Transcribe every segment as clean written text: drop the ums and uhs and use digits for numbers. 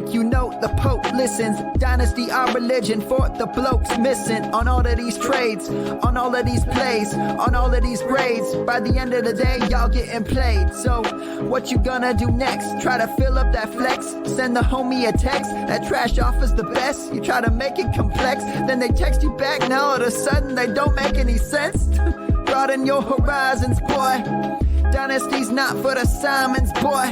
district, you know the Pope listens. Dynasty, our religion, for the blokes missing. On all of these trades, on all of these plays, on all of these grades. By the end of the day, y'all getting played. So, what you gonna do next? Try to fill up that flex? Send the homie a text? That trash offers the best? You try to make it complex, then they text you back. Now all of a sudden, they don't make any sense. Broaden your horizons, boy. Dynasty's not for the Simons, boy.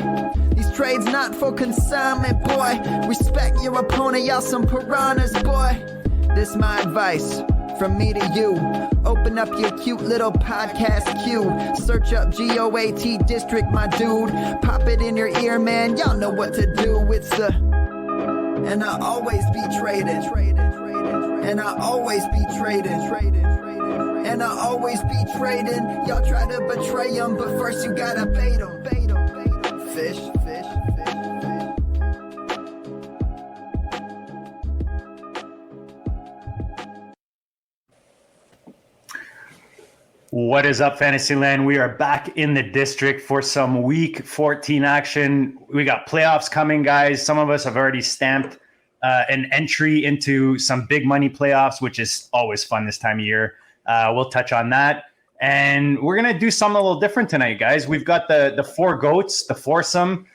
These trades not for consignment, boy. Respect your opponent, y'all some piranhas, boy. This my advice from me to you. Open up your cute little podcast queue. Search up GOAT District, my dude. Pop it in your ear, man. Y'all know what to do. It's the... And I always be traded. And I always be traded. And I always be trading. Y'all try to betray them, but first you gotta bait them. Fish. What is up, Fantasyland? We are back in the district for some Week 14 action. We got playoffs coming, guys. Some of us have already stamped an entry into some big money playoffs, which is always fun this time of year. We'll touch on that. And we're going to do something a little different tonight, guys. We've got the four goats, the foursome.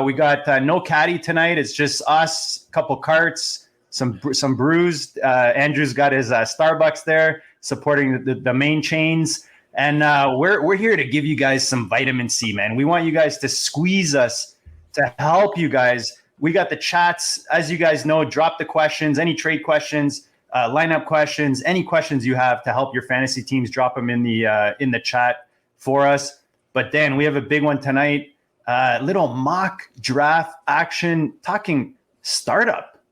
We got no caddy tonight. It's just us, a couple carts, some brews. Andrew's got his Starbucks there, supporting the main chains. And we're here to give you guys some vitamin C, man. We want you guys to squeeze us to help you guys. We got the chats. As you guys know, drop the questions, any trade questions, lineup questions, any questions you have to help your fantasy teams, drop them in the chat for us. But Dan, we have a big one tonight. Little mock draft action, talking startup.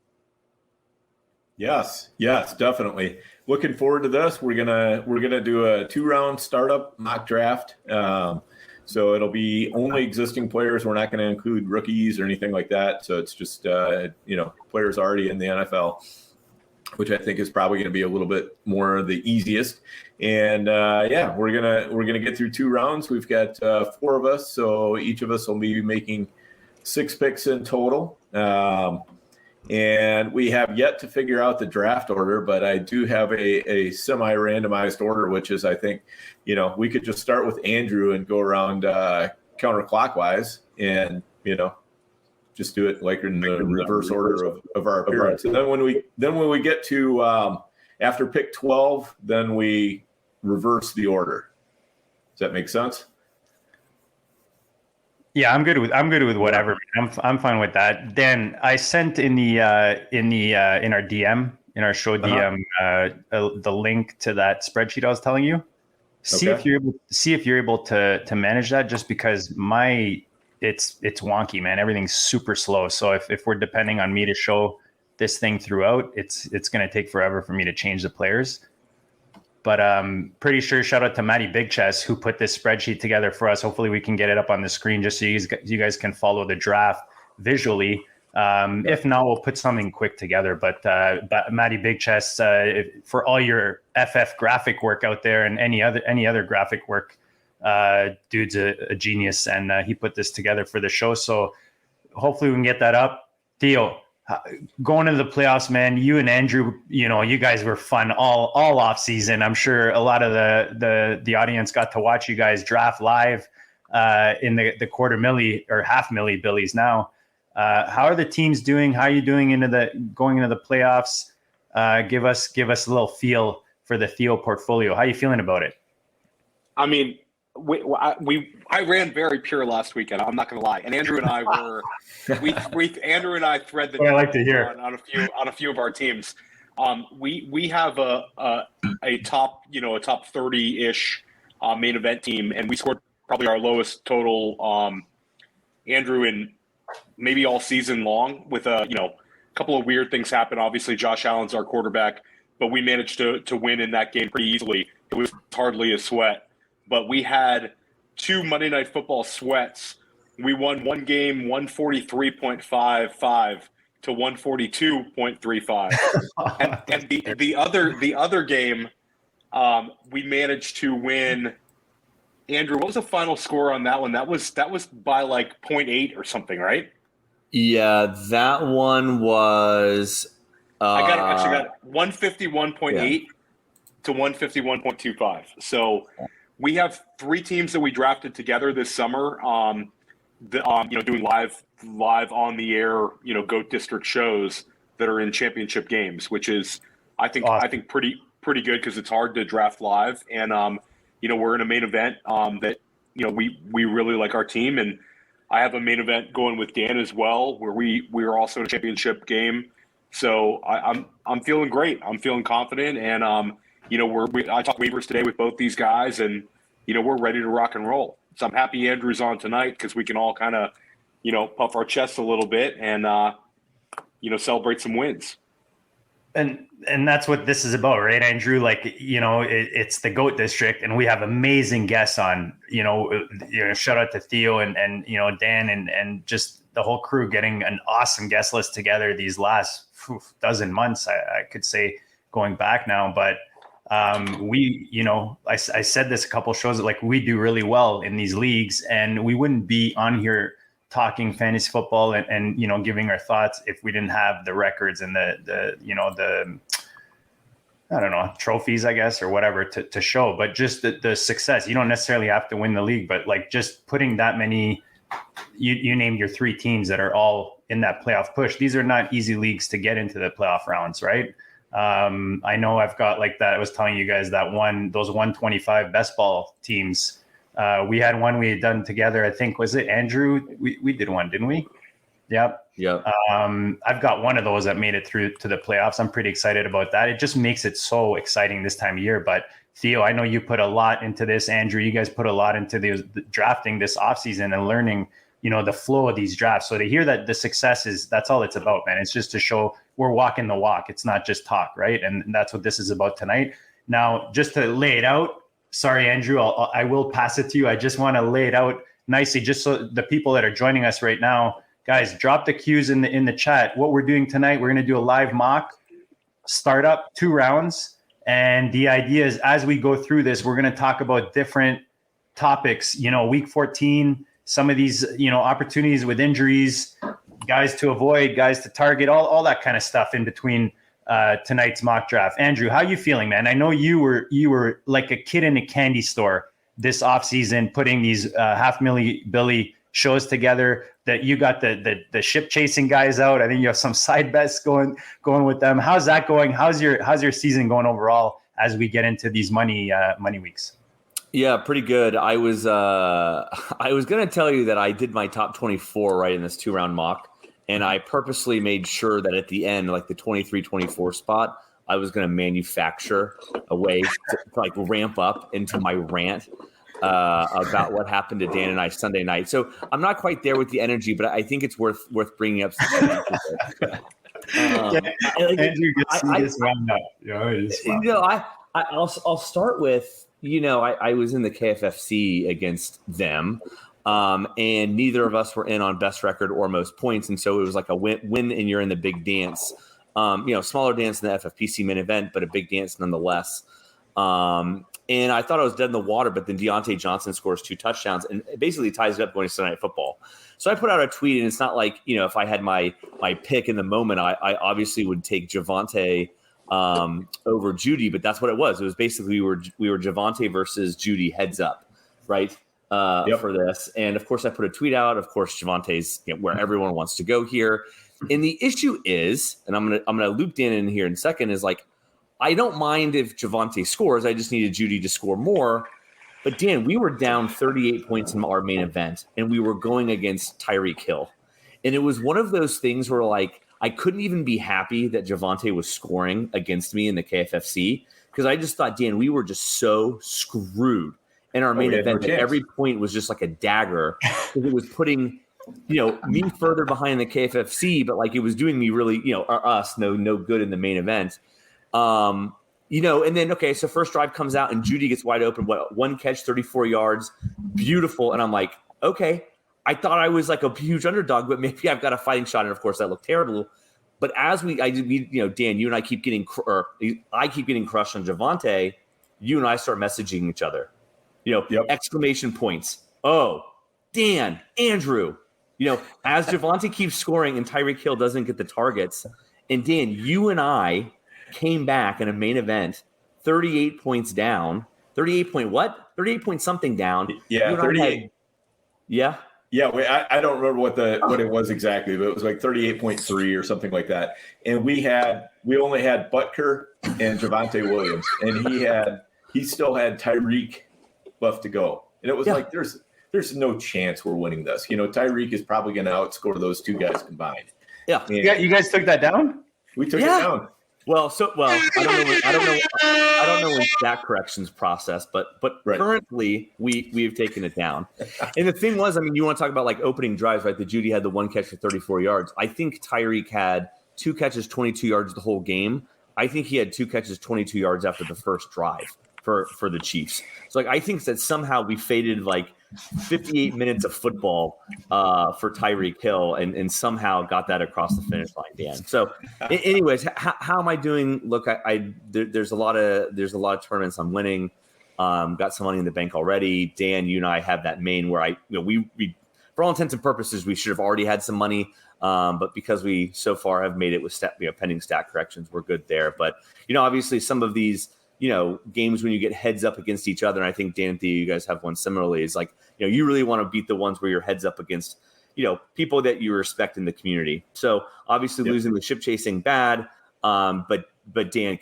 Yes, definitely. Looking forward to this. We're gonna do a 2-round startup mock draft. So it'll be only existing players. We're not going to include rookies or anything like that. So it's just players already in the NFL, which I think is probably going to be a little bit more the easiest. And we're gonna get through 2 rounds. We've got 4 of us, so each of us will be making 6 picks in total. And we have yet to figure out the draft order, but I do have a semi-randomized order, which is, I think, we could just start with Andrew and go around counterclockwise and, just do it like in the reverse order of our appearance. And then when we get to after pick 12, then we reverse the order. Does that make sense? Yeah, I'm good with whatever. I'm fine with that. Dan, I sent in our DM, in our show DM, the link to that spreadsheet I was telling you. See if you're able to manage that, just because it's wonky, man. Everything's super slow. So if we're depending on me to show this thing throughout, it's going to take forever for me to change the players. But I'm pretty sure, shout out to Matty Big Chest, who put this spreadsheet together for us. Hopefully we can get it up on the screen just so you guys can follow the draft visually. If not, we'll put something quick together. But Matty Big Chest, for all your FF graphic work out there and any other graphic work, dude's a genius, and he put this together for the show. So hopefully we can get that up. Theo, going into the playoffs, man, you and Andrew, you guys were fun all off season. I'm sure a lot of the audience got to watch you guys draft live in the quarter milli or half milli billies now. How are the teams doing? How are you doing going into the playoffs? Give us a little feel for the Theo portfolio. How are you feeling about it? I mean, I ran very pure last weekend. I'm not going to lie. And Andrew and I Andrew and I thread the I like to hear on a few of our teams. We have a top 30-ish main event team, and we scored probably our lowest total, Andrew, in maybe all season long, with a couple of weird things happen. Obviously, Josh Allen's our quarterback, but we managed to win in that game pretty easily. It was hardly a sweat. But we had 2 Monday Night Football sweats. We won one game 143.55 to 142.35. and the other game, we managed to win. Andrew, what was the final score on that one? That was by like 0.8 or something, right? Yeah, that one was. I got 151.8 to 151.25. So we have 3 teams that we drafted together this summer. Doing live on the air, GOAT District shows that are in championship games, which is I think pretty good because it's hard to draft live. And we're in a main event that we really like our team, and I have a main event going with Dan as well, where we are also in a championship game. So I'm feeling great. I'm feeling confident, and I talked waivers today with both these guys, and we're ready to rock and roll. So I'm happy Andrew's on tonight because we can all kind of puff our chests a little bit and celebrate some wins. And that's what this is about, right, Andrew? Like, it's the GOAT District, and we have amazing guests on. Shout out to Theo and Dan and just the whole crew getting an awesome guest list together these last dozen months. I could say going back now, but I said this a couple shows that like we do really well in these leagues, and we wouldn't be on here talking fantasy football and giving our thoughts if we didn't have the records and the I don't know, trophies, I guess, or whatever to show. But just the success, you don't necessarily have to win the league, but like just putting that many, you named your 3 teams that are all in that playoff push. These are not easy leagues to get into the playoff rounds, right? I know I've got like that. I was telling you guys those 125 best ball teams. We had one we had done together. I think, was it Andrew? We did one, didn't we? Yep. I've got one of those that made it through to the playoffs. I'm pretty excited about that. It just makes it so exciting this time of year. But Theo, I know you put a lot into this. Andrew, you guys put a lot into the drafting this offseason and learning, the flow of these drafts. So to hear that the success that's all it's about, man. It's just to show we're walking the walk. It's not just talk, right? And that's what this is about tonight. Now, just to lay it out, sorry, Andrew, I will pass it to you. I just want to lay it out nicely, just so the people that are joining us right now, guys, drop the cues in the chat. What we're doing tonight, we're going to do a live mock startup, 2 rounds. And the idea is as we go through this, we're going to talk about different topics, week 14, some of these, opportunities with injuries, guys to avoid, guys to target, all that kind of stuff in between tonight's mock draft. Andrew, how you feeling, man? I know you were like a kid in a candy store this offseason, putting these $500,000 Billy shows together, that you got the ship chasing guys out. I think you have some side bets going with them. How's that going? How's your season going overall as we get into these money weeks? Yeah, pretty good. I was going to tell you that I did my top 24 right in this 2-round mock, and I purposely made sure that at the end, like the 23-24 spot, I was going to manufacture a way to like ramp up into my rant about what happened to Dan and I Sunday night. So I'm not quite there with the energy, but I think it's worth bringing up. I'll start with, I was in the KFFC against them, and neither of us were in on best record or most points, and so it was like a win, and you're in the big dance. Smaller dance in the FFPC main event, but a big dance nonetheless. And I thought I was dead in the water, but then Deontay Johnson scores 2 touchdowns and it basically ties it up going to Sunday Night Football. So I put out a tweet, and it's not like, if I had my pick in the moment, I obviously would take Javonte over Judy, but that's what it was. It was basically we were Javonte versus Judy heads up, right? For this. And of course I put a tweet out. Of course, Javonte's where everyone wants to go here. And the issue is, and I'm gonna loop Dan in here in a second, is like, I don't mind if Javonte scores. I just needed Judy to score more. But Dan, we were down 38 points in our main event, and we were going against Tyreek Hill. And it was one of those things where like I couldn't even be happy that Javonte was scoring against me in the KFFC, because I just thought, Dan, we were just so screwed in our main event that every point was just like a dagger, because it was putting me further behind the KFFC, but like it was doing me really, us no good in the main event. And then, okay, so first drive comes out and Judy gets wide open, one catch, 34 yards, beautiful. And I'm like, okay, I thought I was like a huge underdog, but maybe I've got a fighting shot. And of course that looked terrible. But as we Dan, you and I keep getting, I keep getting crushed on Javonte, you and I start messaging each other, exclamation points. Oh, Dan, Andrew, as Javonte keeps scoring and Tyreek Hill doesn't get the targets, and Dan, you and I came back in a main event, 38 points down. 38 point what? 38 point something down. Yeah, 38. Yeah. Yeah, I don't remember what it was exactly, but it was like 38.3 or something like that. And we only had Butker and Javonte Williams, and he still had Tyreek left to go. And it was like there's no chance we're winning this. Tyreek is probably going to outscore those two guys combined. Yeah. You guys took that down? We took it down. Well, I don't know when stat corrections process, but right. Currently we've taken it down. And the thing was, you want to talk about like opening drives, right? The Judy had the one catch for 34 yards. I think Tyreek had 2 catches, 22 yards the whole game. I think he had 2 catches, 22 yards after the first drive for the Chiefs. So I think that somehow we faded like 58 minutes of football for Tyreek Hill and somehow got that across the finish line, Dan. So anyways, how am I doing? Look, there's a lot of tournaments I'm winning. Got some money in the bank already. Dan, you and I have that main where we for all intents and purposes, we should have already had some money. But because we so far have made it with pending stat corrections, we're good there. But, obviously some of these, games when you get heads up against each other, and I think Dan and Theo, you guys have one similarly, is like, you really want to beat the ones where you're heads up against, people that you respect in the community. So obviously losing the ship chasing bad. But Dan,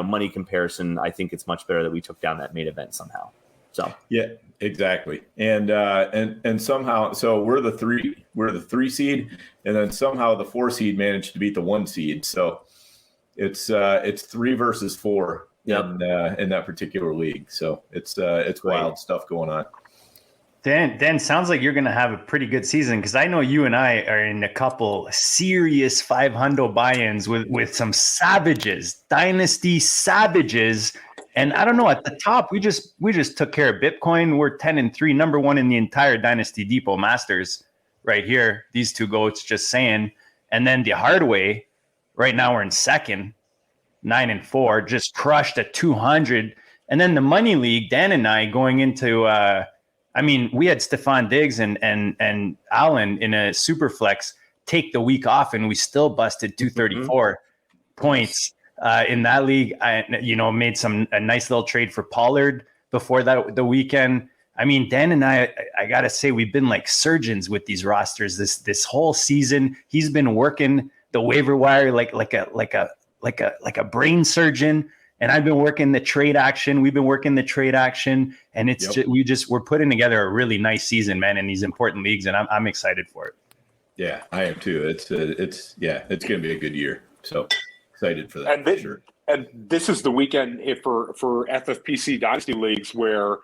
money comparison, I think it's much better that we took down that main event somehow. So yeah, exactly. And somehow, so we're the 3 seed, and then somehow the 4 seed managed to beat the 1 seed. So it's 3 versus 4 in that particular league. So it's wild stuff going on. Dan, sounds like you're going to have a pretty good season, because I know you and I are in a couple serious 500 buy-ins with some savages, Dynasty savages. And I don't know, at the top, we just took care of Bitcoin. We're 10-3, number 1 in the entire Dynasty Depot Masters right here. These two goats, just saying. And then the hard way, right now we're in second, 9-4, just crushed at 200. And then the money league, Dan and I going into, we had Stephon Diggs and Allen in a super flex take the week off, and we still busted 234 points. In that league, I made a nice little trade for Pollard before the weekend. Dan and I gotta say, we've been like surgeons with these rosters this whole season. He's been working the waiver wire like a brain surgeon, and I've been working the trade action. We've been working the trade action, and it's we're putting together a really nice season, man, in these important leagues, and I'm excited for it. Yeah, I am too. It's gonna be a good year. So. Excited for that. And sure. And this is the weekend for FFPC Dynasty leagues where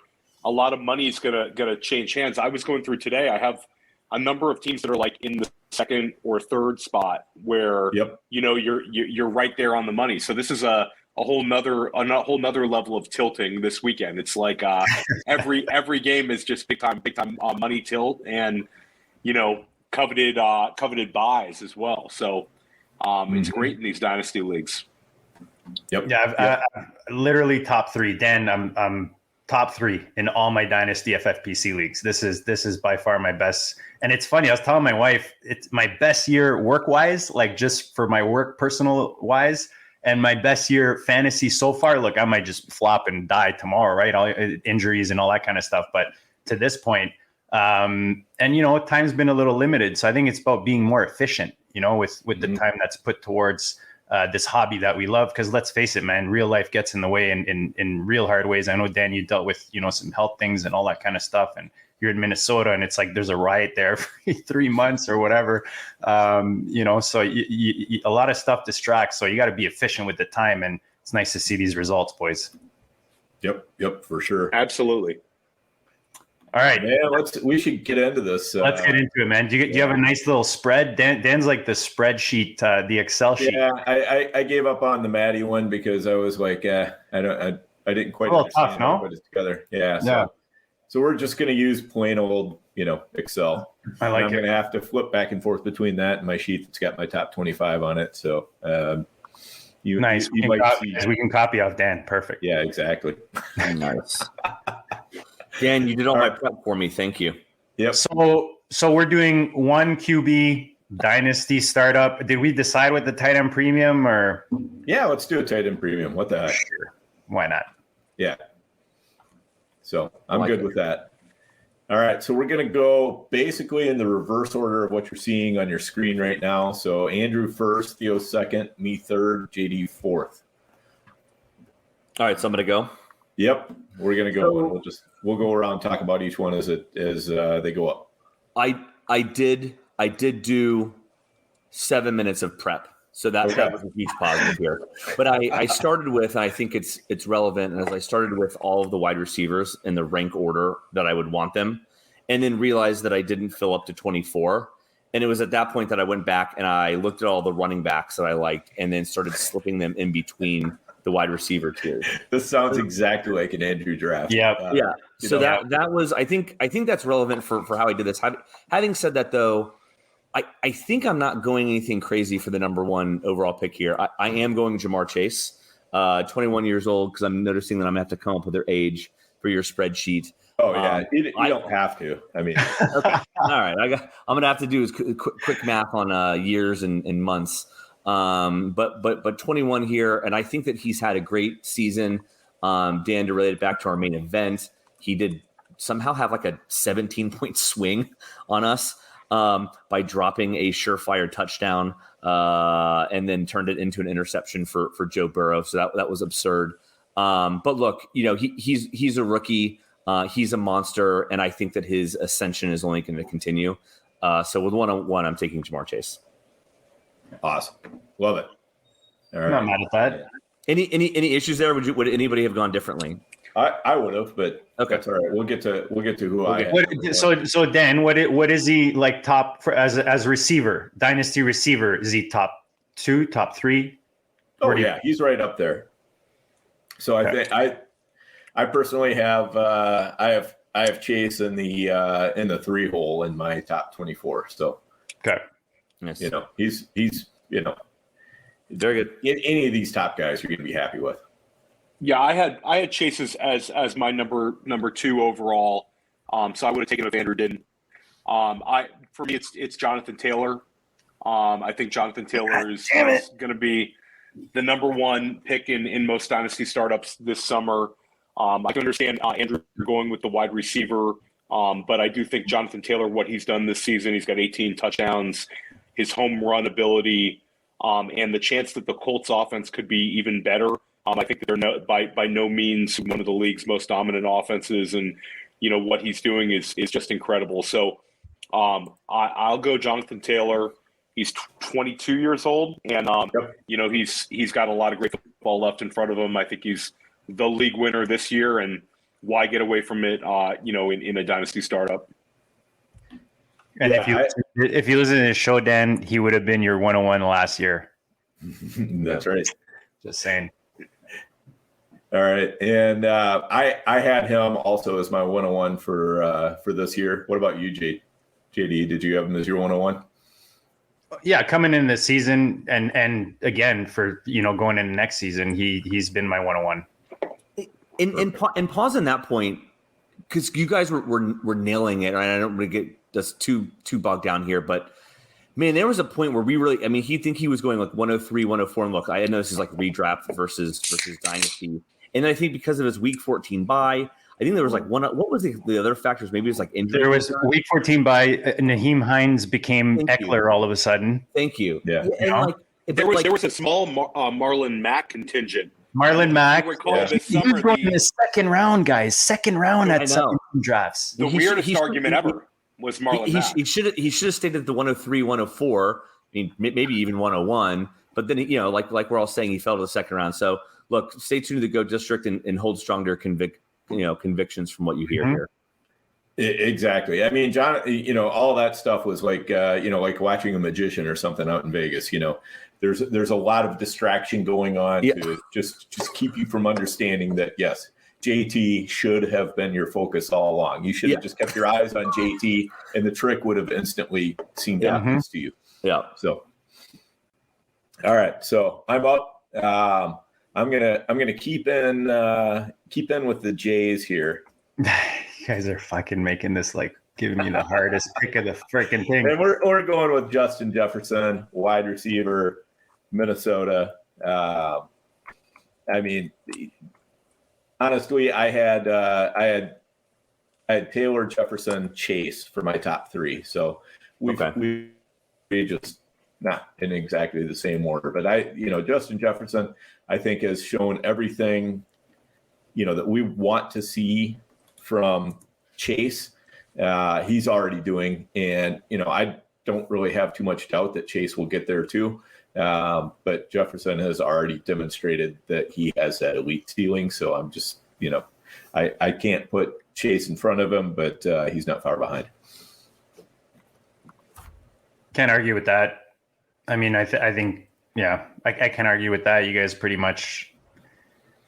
a lot of money is gonna change hands. I was going through today. I have a number of teams that are like in the second or third spot where you're right there on the money. So this is a whole nother level of tilting this weekend. It's like every game is just big time money tilt, and coveted buys as well. So. It's great in these dynasty leagues. Yep. Yeah, I've literally top 3. Dan, I'm top 3 in all my dynasty FFPC leagues. This is by far my best. And it's funny, I was telling my wife, it's my best year work wise, like just for my work personal wise, and my best year fantasy so far. Look, I might just flop and die tomorrow, right? All injuries and all that kind of stuff. But to this point, time's been a little limited. So I think it's about being more efficient, with the time that's put towards this hobby that we love. Because let's face it, man, real life gets in the way in real hard ways. I know, Dan, you dealt with, some health things and all that kind of stuff. And you're in Minnesota, and it's like there's a riot there for 3 months or whatever. So a lot of stuff distracts. So you got to be efficient with the time. And it's nice to see these results, boys. Yep, for sure. Absolutely. All right, man. We should get into this. Let's get into it, man. Do you have a nice little spread? Dan's like the spreadsheet, the Excel sheet. Yeah, I gave up on the Maddie one because I was like, I didn't quite understand how to put it together. Yeah. So we're just going to use plain old, Excel. I like it. I'm going to have to flip back and forth between that and my sheet that's got my top 25 on it. So nice. We can copy off Dan. Perfect. Yeah, exactly. Nice. Dan, you did all my prep for me. Thank you. Yep. So we're doing one QB Dynasty startup. Did we decide with the tight end premium or? Yeah, let's do a tight end premium. What the heck? Sure. Why not? Yeah. So I'm good with that. All right. So we're going to go basically in the reverse order of what you're seeing on your screen right now. So Andrew first, Theo second, me third, JD fourth. All right. So I'm going to go. Yep. We're going to go. So, we'll go around and talk about each one as they go up. I did do 7 minutes of prep. So that was a huge positive here. But I started with, and I think it's relevant, as I started with all of the wide receivers in the rank order that I would want them, and then realized that I didn't fill up to 24. And it was at that point that I went back and I looked at all the running backs that I liked and then started slipping them in between the wide receiver tiers. This sounds exactly like an Andrew draft. Yeah. So that was, I think that's relevant for how I did this. Having said that, though, I think I'm not going anything crazy for the number one overall pick here. I am going Jamar Chase, 21 years old, because I'm noticing that I'm going to have to come up with their age for your spreadsheet. Oh, yeah. You don't have to. I mean. Okay. All right. I'm going to have to do is quick math on years and months. But 21 here, and I think that he's had a great season. Dan, to relate it back to our main event, he did somehow have like a 17-point swing on us. By dropping a surefire touchdown and then turned it into an interception for Joe Burrow. So that was absurd. But look, he's a rookie. He's a monster, and I think that his ascension is only going to continue. So with 1-on-1, I'm taking Jamar Chase. Awesome, love it. All right. I'm not mad at that. Any issues there? Would anybody have gone differently? I would have, but okay, that's all right. We'll get to who I am. So Dan, what is he like top for, as receiver, dynasty receiver? Is he top 2, top 3? Oh yeah, he's right up there. So I think I personally have I have Chase in the 3 hole in my top 24. So nice. He's very good. Any of these top guys you're going to be happy with. Yeah, I had Chase as my number 2 overall. So I would have taken it if Andrew didn't. For me it's Jonathan Taylor. I think Jonathan Taylor is going to be the number 1 pick in most dynasty startups this summer. I can understand Andrew going with the wide receiver, but I do think Jonathan Taylor, what he's done this season, he's got 18 touchdowns, his home run ability, and the chance that the Colts offense could be even better. I think that they're by no means one of the league's most dominant offenses, and what he's doing is just incredible. So I'll go Jonathan Taylor. He's 22 years old, and he's got a lot of great football left in front of him. I think he's the league winner this year, and why get away from it? In a dynasty startup. And if you listen to the show, Dan, he would have been your 101 last year. That's right. Just saying. All right, and I had him also as my 101 for this year. What about you, JD? Did you have him as your 101? Yeah, coming in this season, and again for going into next season, he's been my 101. And pause on that point, because you guys were nailing it. And I don't want to get just too bogged down here, but man, there was a point where we really, he think he was going like 103, 104. And look, I know this is like redraft versus dynasty. And I think because of his week 14 bye, I think there was like what was the other factors? Maybe it was like injury. There was week 14 bye. Naheem Hines became Eckler all of a sudden. Thank you. Yeah. And there was a small Marlon Mack contingent. Marlon Mack. This summer, he was in the second round, guys. Second round at some drafts. The weirdest argument ever was Marlon Mack. He should have stayed at the 103, 104. Maybe even 101. But then like we're all saying, he fell to the second round. So look, stay tuned to the GOAT District and hold strong to your convictions from what you hear here. Exactly. John, all that stuff was like, like watching a magician or something out in Vegas. There's a lot of distraction going on to just keep you from understanding that, yes, JT should have been your focus all along. You should have just kept your eyes on JT, and the trick would have instantly seemed obvious to you. Yeah. So, all right. So I'm up. I'm gonna keep in with the Jays here. You guys are fucking making this like Giving me the hardest pick of the freaking thing. And we're going with Justin Jefferson, wide receiver, Minnesota. I mean, honestly, I had Taylor, Jefferson, Chase for my top three. So we just not in exactly the same order, but Justin Jefferson, I think, has shown everything, that we want to see from Chase. He's already doing, and I don't really have too much doubt that Chase will get there too. But Jefferson has already demonstrated that he has that elite ceiling. So I'm just, I can't put Chase in front of him, but he's not far behind. Can't argue with that. I mean, I think, yeah, I can argue with that. You guys pretty much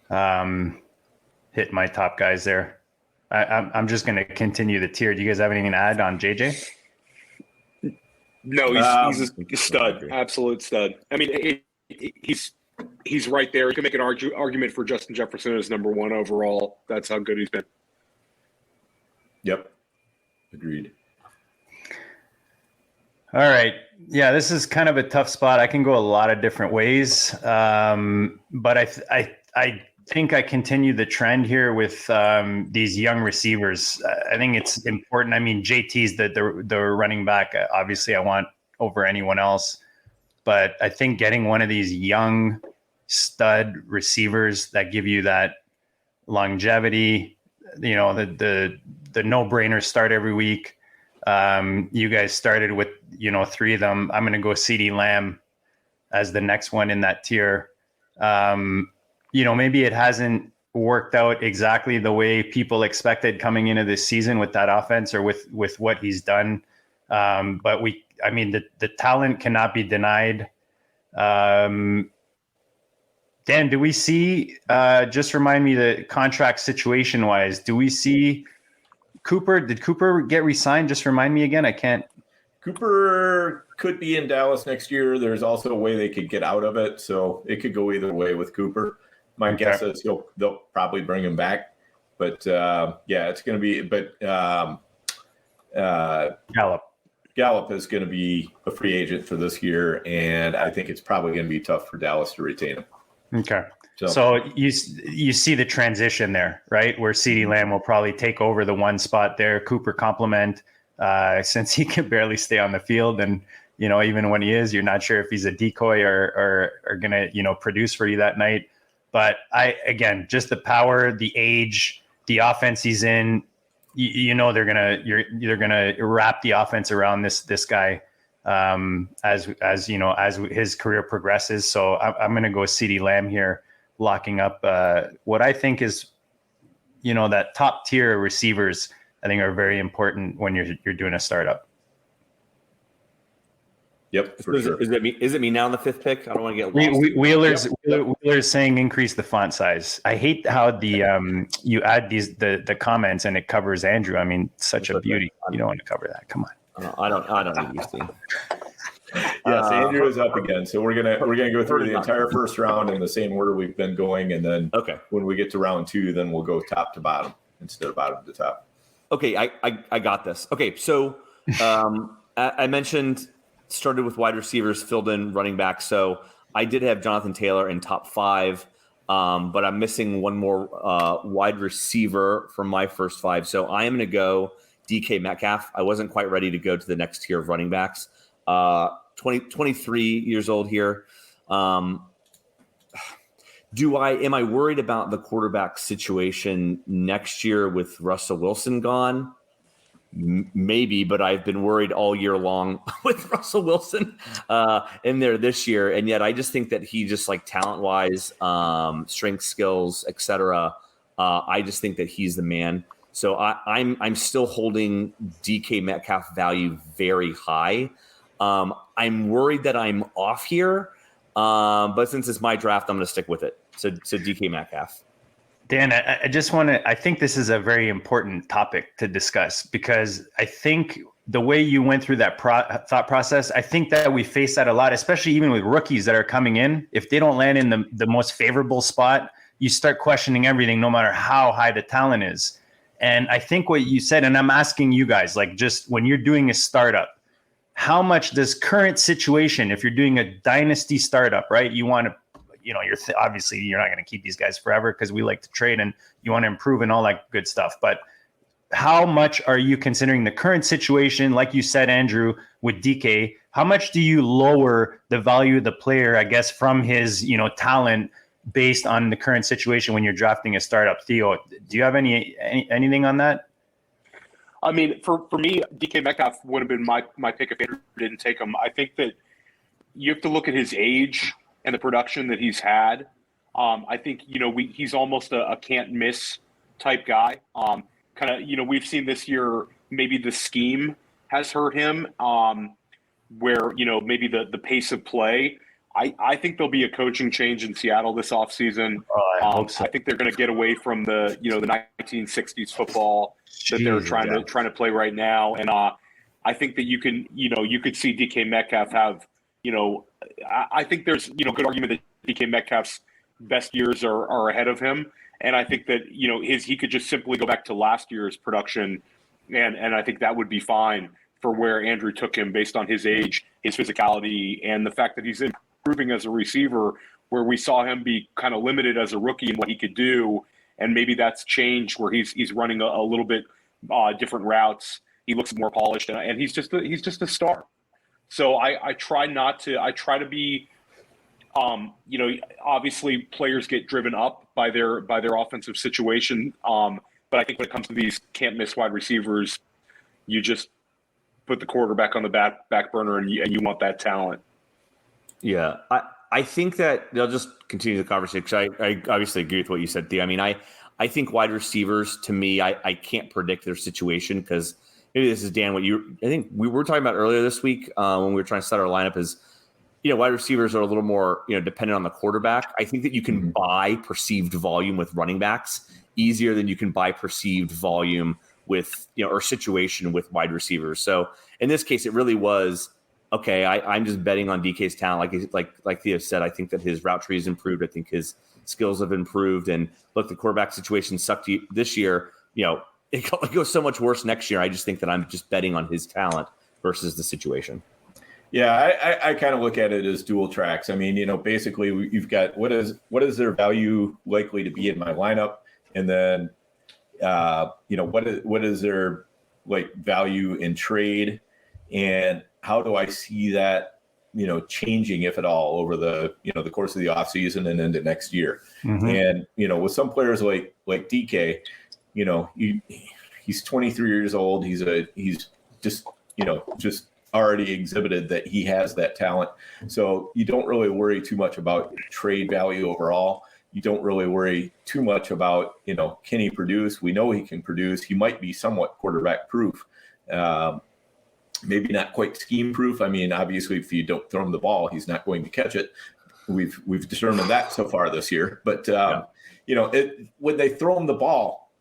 hit my top guys there. I'm just going to continue the tier. Do you guys have anything to add on JJ? No, he's a stud, absolute stud. I mean, he's right there. You can make an argument for Justin Jefferson as number one overall. That's how good he's been. Yep, agreed. All right. Yeah, this is kind of a tough spot. I can go a lot of different ways, but I think I continue the trend here with these young receivers. I think it's important. I mean, JT's the running back. Obviously, I want over anyone else, but I think getting one of these young stud receivers that give you that longevity, the no-brainer start every week. You guys started with, three of them. I'm going to go CeeDee Lamb as the next one in that tier. Maybe it hasn't worked out exactly the way people expected coming into this season with that offense or with what he's done. But the talent cannot be denied. Dan, do we see, just remind me the contract situation wise, do we see Cooper? Did Cooper get re-signed? Just remind me again. I can't. Cooper could be in Dallas next year. There's also a way they could get out of it. So it could go either way with Cooper. My guess is they'll probably bring him back, but it's going to be. But Gallup is going to be a free agent for this year, and I think it's probably going to be tough for Dallas to retain him. Okay, so you see the transition there, right? Where CeeDee Lamb will probably take over the one spot there. Cooper complement, since he can barely stay on the field, and even when he is, you're not sure if he's a decoy or going to produce for you that night. But just the power, the age, the offense he's in, they're gonna wrap the offense around this guy as his career progresses. So I'm gonna go CeeDee Lamb here, locking up what I think is that top tier receivers. I think are very important when you're doing a startup. Yep, for sure. Is it me now in the fifth pick? I don't want to get lost. Wheeler's saying increase the font size. I hate how the you add the comments and it covers Andrew. I mean, such a beauty. You don't want to cover that. Come on. I don't need you to. Yes, Andrew is up again. So we're gonna go through the entire first round in the same order we've been going, and then when we get to round two, then we'll go top to bottom instead of bottom to top. Okay, I got this. Okay, so I mentioned. Started with wide receivers, filled in running back. So I did have Jonathan Taylor in top 5, but I'm missing one more wide receiver from my first 5. So I am going to go DK Metcalf. I wasn't quite ready to go to the next tier of running backs. 23 years old here. Am I worried about the quarterback situation next year with Russell Wilson gone? Maybe, but I've been worried all year long with Russell Wilson in there this year. And yet I just think that he just like talent-wise, strength, skills, etc. I just think that he's the man. So I'm still holding DK Metcalf value very high. I'm worried that I'm off here, but since it's my draft, I'm going to stick with it. So DK Metcalf. Dan, I just want to, I think this is a very important topic to discuss because I think the way you went through that thought process, I think that we face that a lot, especially even with rookies that are coming in. If they don't land in the most favorable spot, you start questioning everything, no matter how high the talent is. And I think what you said, and I'm asking you guys, like, just when you're doing a startup, how much does current situation, if you're doing a dynasty startup, right? You want to, obviously you're not going to keep these guys forever because we like to trade and you want to improve and all that good stuff. But how much are you considering the current situation? Like you said, Andrew, with DK, how much do you lower the value of the player, I guess, from his, talent based on the current situation when you're drafting a startup? Theo, do you have anything on that? I mean, for me, DK Metcalf would have been my pick if Andrew didn't take him. I think that you have to look at his age and the production that he's had. I think, he's almost a can't miss type guy. We've seen this year, maybe the scheme has hurt him, where, maybe the pace of play. I think there'll be a coaching change in Seattle this offseason. I hope so. I think they're going to get away from the 1960s football that they're trying to play right now. And I think that you could see DK Metcalf have, I think there's, good argument that DK Metcalf's best years are ahead of him. And I think that, he could just simply go back to last year's production. And I think that would be fine for where Andrew took him based on his age, his physicality, and the fact that he's improving as a receiver, where we saw him be kind of limited as a rookie in what he could do. And maybe that's changed where he's running a little bit different routes. He looks more polished and he's just a star. So I try to be, obviously players get driven up by their offensive situation. But I think when it comes to these can't miss wide receivers, you just put the quarterback on the back burner and you want that talent. Yeah, I think that they'll just continue the conversation because I obviously agree with what you said, Theo. I mean, I think wide receivers, to me, I can't predict their situation because maybe this is, Dan, I think we were talking about earlier this week when we were trying to set our lineup is, wide receivers are a little more, dependent on the quarterback. I think that you can buy perceived volume with running backs easier than you can buy perceived volume with, or situation with wide receivers. So in this case, it really was, okay, I'm just betting on DK's talent. Like Theo said, I think that his route tree has improved. I think his skills have improved. And look, the quarterback situation sucked this year. It goes so much worse next year. I just think that I'm just betting on his talent versus the situation. Yeah, I kind of look at it as dual tracks. I mean, basically you've got what is their value likely to be in my lineup, and then what is their value in trade, and how do I see that changing, if at all, over the the course of the offseason and into next year. Mm-hmm. And with some players like DK, he's 23 years old. He's just already exhibited that he has that talent. So you don't really worry too much about trade value overall. You don't really worry too much about, can he produce? We know he can produce. He might be somewhat quarterback proof. Maybe not quite scheme proof. I mean, obviously, if you don't throw him the ball, he's not going to catch it. We've determined that so far this year. But when they throw him the ball,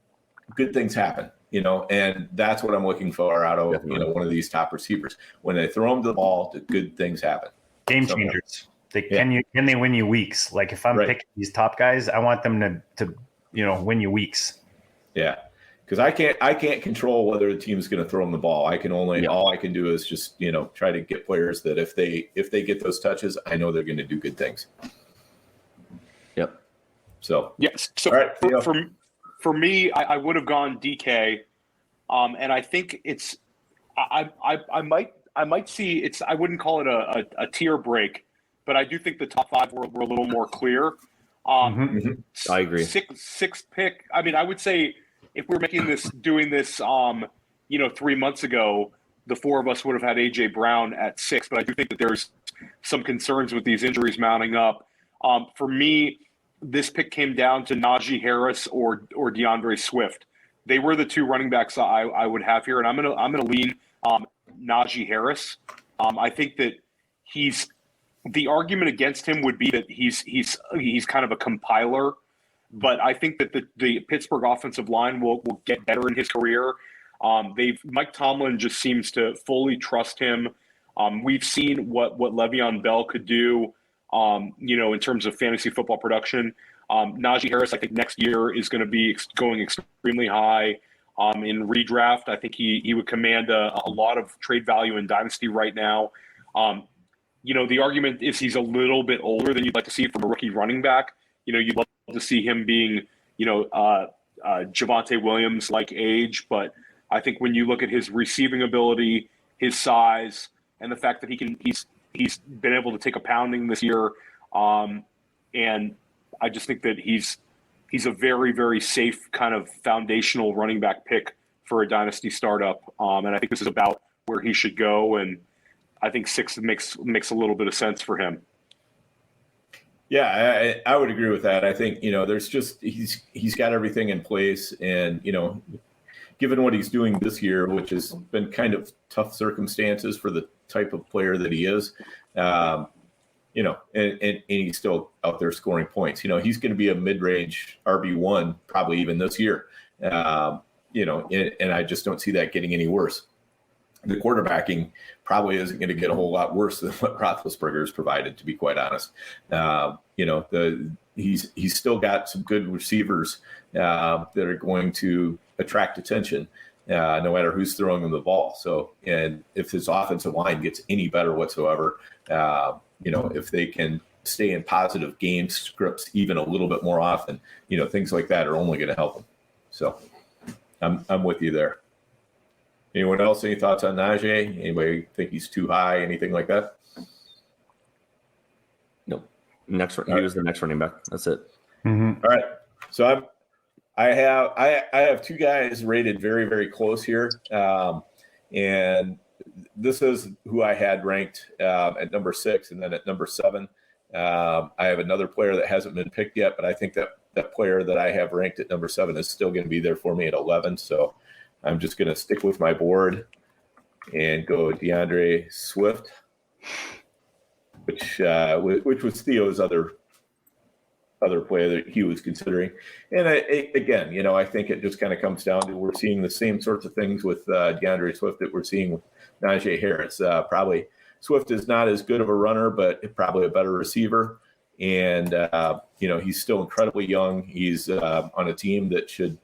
good things happen. And that's what I'm looking for out of one of these top receivers. When they throw him the ball, the good things happen. Game changers. Can they win you weeks? Like if I'm picking these top guys, I want them to win you weeks. Yeah. Because I can't control whether the team's going to throw them the ball. All I can do is just try to get players that if they get those touches, I know they're going to do good things. Yep. So yes. So all right, for me, I would have gone DK, and I think it's I might see it's. I wouldn't call it a tier break, but I do think the top five were a little more clear. I agree. Sixth pick. I mean, I would say, if we're doing this, 3 months ago, the four of us would have had AJ Brown at 6. But I do think that there's some concerns with these injuries mounting up. For me, this pick came down to Naji Harris or DeAndre Swift. They were the two running backs I would have here, and I'm gonna lean Naji Harris. I think that the argument against him would be that he's kind of a compiler. But I think that the Pittsburgh offensive line will get better in his career. Mike Tomlin just seems to fully trust him. We've seen what Le'Veon Bell could do, in terms of fantasy football production. Naji Harris, I think next year is going to be going extremely high. in redraft. I think he would command a lot of trade value in Dynasty right now. The argument is he's a little bit older than you'd like to see from a rookie running back. You'd love to see him being, Javonte Williams-like age. But I think when you look at his receiving ability, his size, and the fact that he's been able to take a pounding this year, and I just think that he's a very, very safe kind of foundational running back pick for a Dynasty startup. And I think this is about where he should go. And I think 6 makes a little bit of sense for him. Yeah, I would agree with that. I think, there's just, he's got everything in place. And, given what he's doing this year, which has been kind of tough circumstances for the type of player that he is, and he's still out there scoring points. He's going to be a mid-range RB1 probably even this year. And I just don't see that getting any worse. The quarterbacking probably isn't going to get a whole lot worse than what Roethlisberger has provided, to be quite honest. He's still got some good receivers that are going to attract attention, no matter who's throwing him the ball. So, and if his offensive line gets any better whatsoever, if they can stay in positive game scripts even a little bit more often, things like that are only going to help them. So, I'm with you there. Anyone else? Any thoughts on Najee? Anybody think he's too high? Anything like that? No. He was the next running back. That's it. Mm-hmm. All right. So I have 2 guys rated very, very close here, and this is who I had ranked at number 6, and then at number 7, I have another player that hasn't been picked yet, but I think that player that I have ranked at number 7 is still going to be there for me at 11. So I'm just going to stick with my board and go DeAndre Swift, which was Theo's other player that he was considering. And again, I think it just kind of comes down to we're seeing the same sorts of things with DeAndre Swift that we're seeing with Naji Harris. Probably Swift is not as good of a runner, but probably a better receiver. And, he's still incredibly young. He's on a team that should,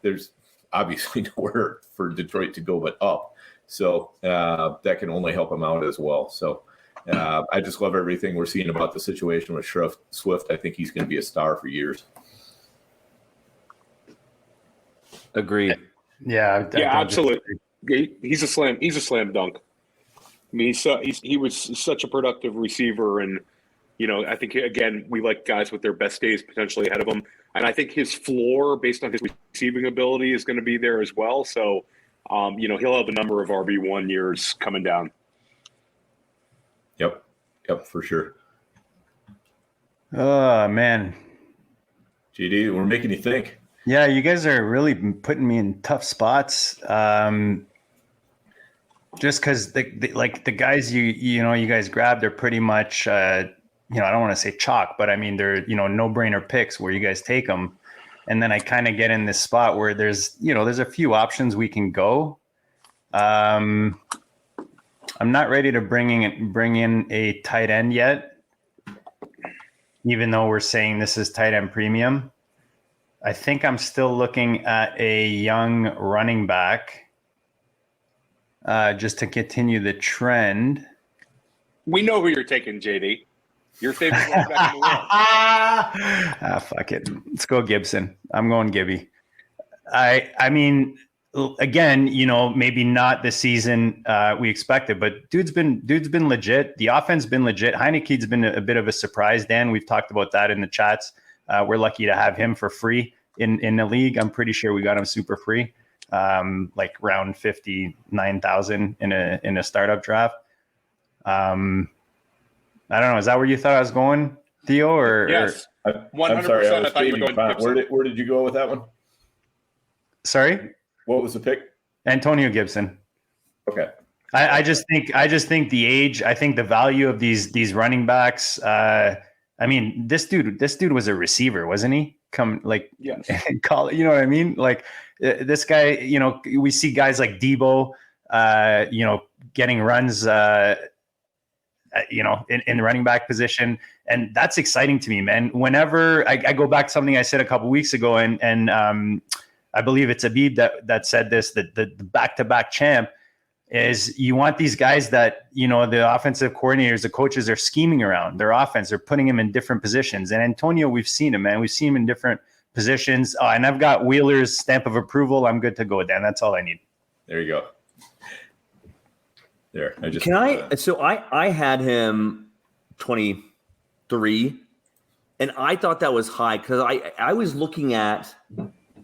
there's obviously nowhere for Detroit to go but up. So that can only help him out as well. So I just love everything we're seeing about the situation with Swift. I think he's going to be a star for years. Agreed. Yeah, absolutely. He's a slam dunk. I mean, he was such a productive receiver, and I think again we like guys with their best days potentially ahead of him, and I think his floor based on his receiving ability is going to be there as well. So, he'll have a number of RB1 years coming down. Yep, for sure. Oh man, GD, we're making you think. Yeah, you guys are really putting me in tough spots. Just because the guys you guys grabbed, they're pretty much I don't want to say chalk, but I mean they're no-brainer picks where you guys take them, and then I kind of get in this spot where there's a few options we can go. I'm not ready to bring in a tight end yet, even though we're saying this is tight end premium. I think I'm still looking at a young running back, just to continue the trend. We know who you're taking, JD. Your favorite running back in the world. Fuck it. Let's go Gibson. I'm going Gibby. I mean, again, maybe not the season we expected, but dude's been legit. The offense been legit. Heineke's been a bit of a surprise, Dan. We've talked about that in the chats. We're lucky to have him for free in the league. I'm pretty sure we got him super free, like round 59,000 in a startup draft. I don't know. Is that where you thought I was going, Theo? Or yes, 100%. I'm sorry, I I thought you were going Gibson. Where did you go with that one? Sorry, what was the pick? Antonio Gibson. Okay. I just think the age. I think the value of these running backs. I mean, this dude was a receiver, wasn't he? Yes. Call you know what I mean? Like this guy. We see guys like Debo. Getting runs. In the running back position. And that's exciting to me, man. Whenever I go back to something I said a couple weeks ago and I believe it's Abib that said this, that the back-to-back champ is you want these guys that, the offensive coordinators, the coaches are scheming around their offense. They're putting him in different positions. And Antonio, we've seen him, man. We've seen him in different positions. And I've got Wheeler's stamp of approval. I'm good to go, Dan. That's all I need. There you go. There. I had him 23, and I thought that was high because I was looking at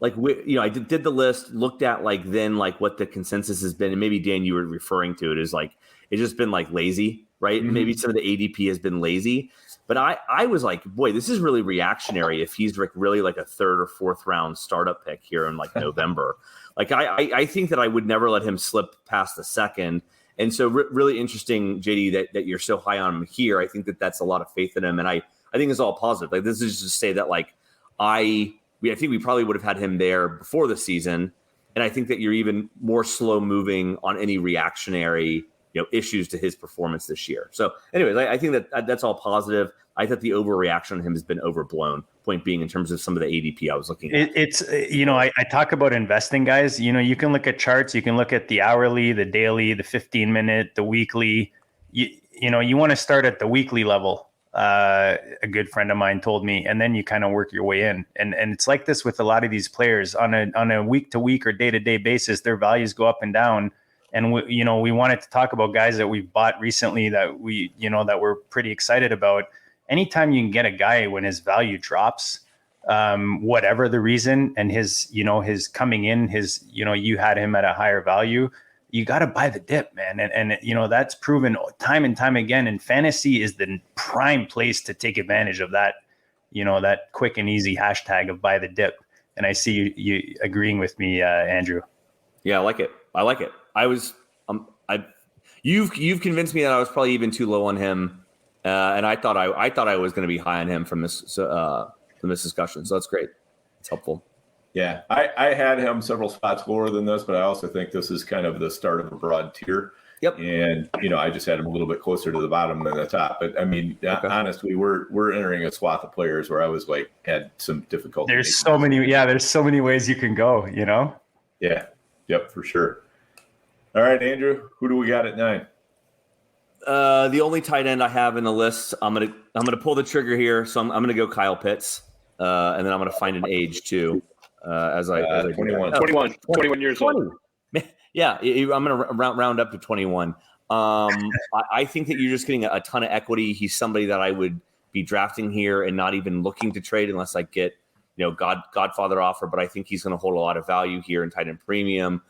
I did the list, looked at what the consensus has been, and maybe Dan, you were referring to it as it's just been lazy, right? Mm-hmm. Maybe some of the ADP has been lazy, but I was like, boy, this is really reactionary if he's really a third or fourth round startup pick here in November. I think that I would never let him slip past the second. And so really interesting, JD, that you're so high on him here. I think that's a lot of faith in him. And I think it's all positive. This is just to say that I think we probably would have had him there before the season. And I think that you're even more slow moving on any reactionary, issues to his performance this year. So anyways, I think that's all positive. I thought the overreaction on him has been overblown. Point being, in terms of some of the ADP I was looking at. I talk about investing, guys. You can look at charts. You can look at the hourly, the daily, the 15-minute, the weekly. You want to start at the weekly level. A good friend of mine told me, and then you kind of work your way in. And it's like this with a lot of these players on a week-to-week or day-to-day basis. Their values go up and down. And we wanted to talk about guys that we've bought recently that that we're pretty excited about. Anytime you can get a guy when his value drops, whatever the reason, and his coming in, you had him at a higher value, you got to buy the dip, man. And that's proven time and time again. And fantasy is the prime place to take advantage of that, that quick and easy hashtag of buy the dip. And I see you agreeing with me, Andrew. Yeah, I like it. You've convinced me that I was probably even too low on him. And I thought I was going to be high on him from this discussion. So that's great. It's helpful. Yeah, I had him several spots lower than this, but I also think this is kind of the start of a broad tier. Yep. And I just had him a little bit closer to the bottom than the top. But I mean, honestly, we're entering a swath of players where I was had some difficulty. There's so many ways you can go. Yeah. Yep, for sure. All right, Andrew, who do we got at 9? The only tight end I have in the list, I'm gonna pull the trigger here. So I'm gonna go Kyle Pitts, and then I'm gonna find an age too. 21 years old. Yeah, I'm gonna round up to 21. I think that you're just getting a ton of equity. He's somebody that I would be drafting here and not even looking to trade unless I get Godfather offer. But I think he's going to hold a lot of value here in tight end premium.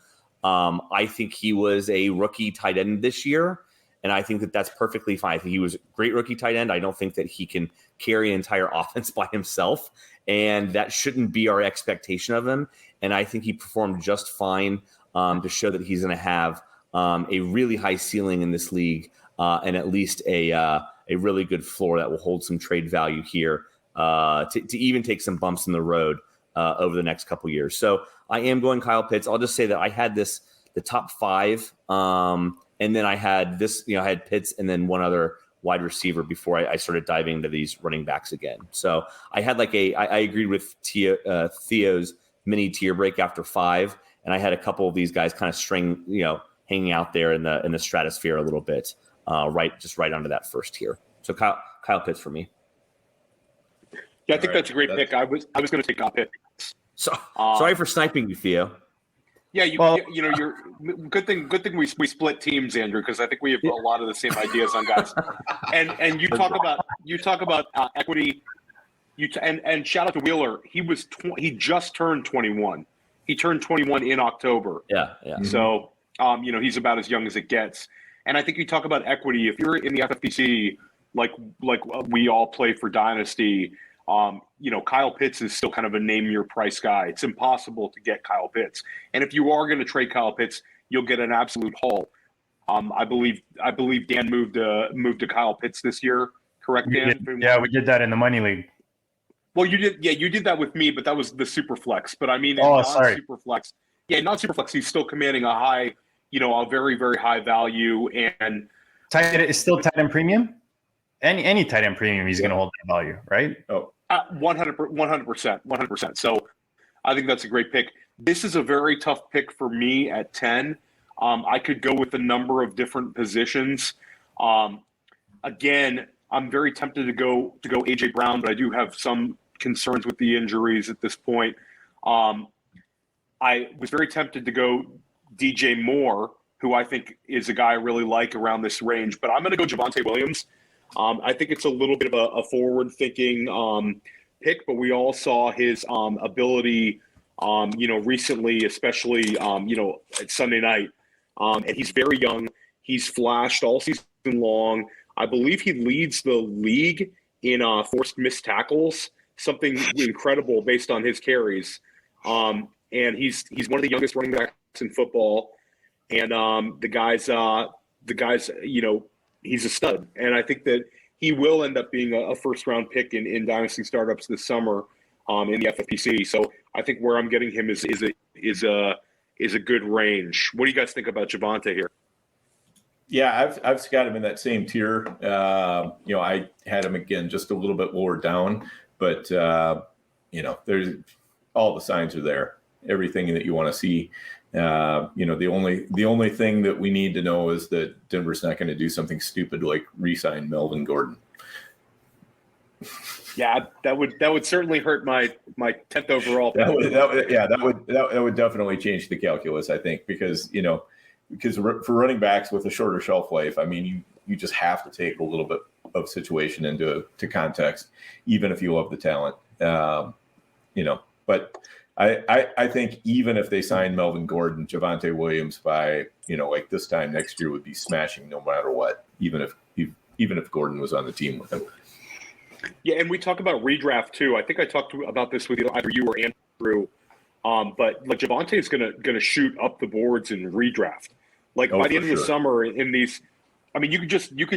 I think he was a rookie tight end this year. And I think that that's perfectly fine. I think he was a great rookie tight end. I don't think that he can carry an entire offense by himself. And that shouldn't be our expectation of him. And I think he performed just fine to show that he's going to have a really high ceiling in this league and at least a really good floor that will hold some trade value here to even take some bumps in the road over the next couple years. So I am going Kyle Pitts. I'll just say that I had the top 5. And then I had this, I had Pitts and then one other wide receiver before I started diving into these running backs again. So I had I agreed with Theo's mini tier break after 5. And I had a couple of these guys kind of hanging out there in the stratosphere a little bit, right under that first tier. So Kyle Pitts for me. Yeah, I think that's a great pick. I was going to take Kyle Pitts. So sorry for sniping you, Theo. Yeah, you're good thing we split teams, Andrew, because I think we have a lot of the same ideas on guys. And you talk about equity. And shout out to Wheeler. He just turned 21. He turned 21 in October. Yeah. So he's about as young as it gets. And I think you talk about equity. If you're in the FFPC, like we all play for Dynasty, Kyle Pitts is still kind of a name your price guy. It's impossible to get Kyle Pitts. And if you are going to trade Kyle Pitts, you'll get an absolute haul. I believe Dan moved to Kyle Pitts this year. Correct, Dan? We did that in the money league. Well, you did. Yeah, you did that with me, but that was the super flex. But I mean, super flex. Yeah, not super flex. He's still commanding a high, a very, very high value. And tight is still tight end premium. Any tight end premium, he's going to hold that value, right? Oh, 100%. So I think that's a great pick. This is a very tough pick for me at 10. I could go with a number of different positions. Again, I'm very tempted to go AJ Brown, but I do have some concerns with the injuries at this point. I was very tempted to go DJ Moore, who I think is a guy I really like around this range, but I'm going to go Javonte Williams. I think it's a little bit of a forward-thinking pick, but we all saw his ability, recently, especially, at Sunday night. And he's very young. He's flashed all season long. I believe he leads the league in forced missed tackles, something incredible based on his carries. And he's one of the youngest running backs in football. And the guy's, he's a stud. And I think that he will end up being a first-round pick in Dynasty startups this summer in the FFPC. So I think where I'm getting him is a good range. What do you guys think about Javonte here? Yeah, I've got him in that same tier. I had him again just a little bit lower down, but there's all the signs are there. Everything that you want to see. The only thing that we need to know is that Denver's not going to do something stupid like re-sign Melvin Gordon. Yeah, that would certainly hurt my 10th overall. That would definitely change the calculus, I think, because for running backs with a shorter shelf life, I mean, you just have to take a little bit of situation into context, even if you love the talent. But I think even if they sign Melvin Gordon, Javonte Williams by this time next year would be smashing no matter what, even if Gordon was on the team with him. Yeah, and we talk about redraft too. I think I talked about this with either you or Andrew. But like Javonte is gonna shoot up the boards in redraft. Like by the end of the summer in these, I mean, you can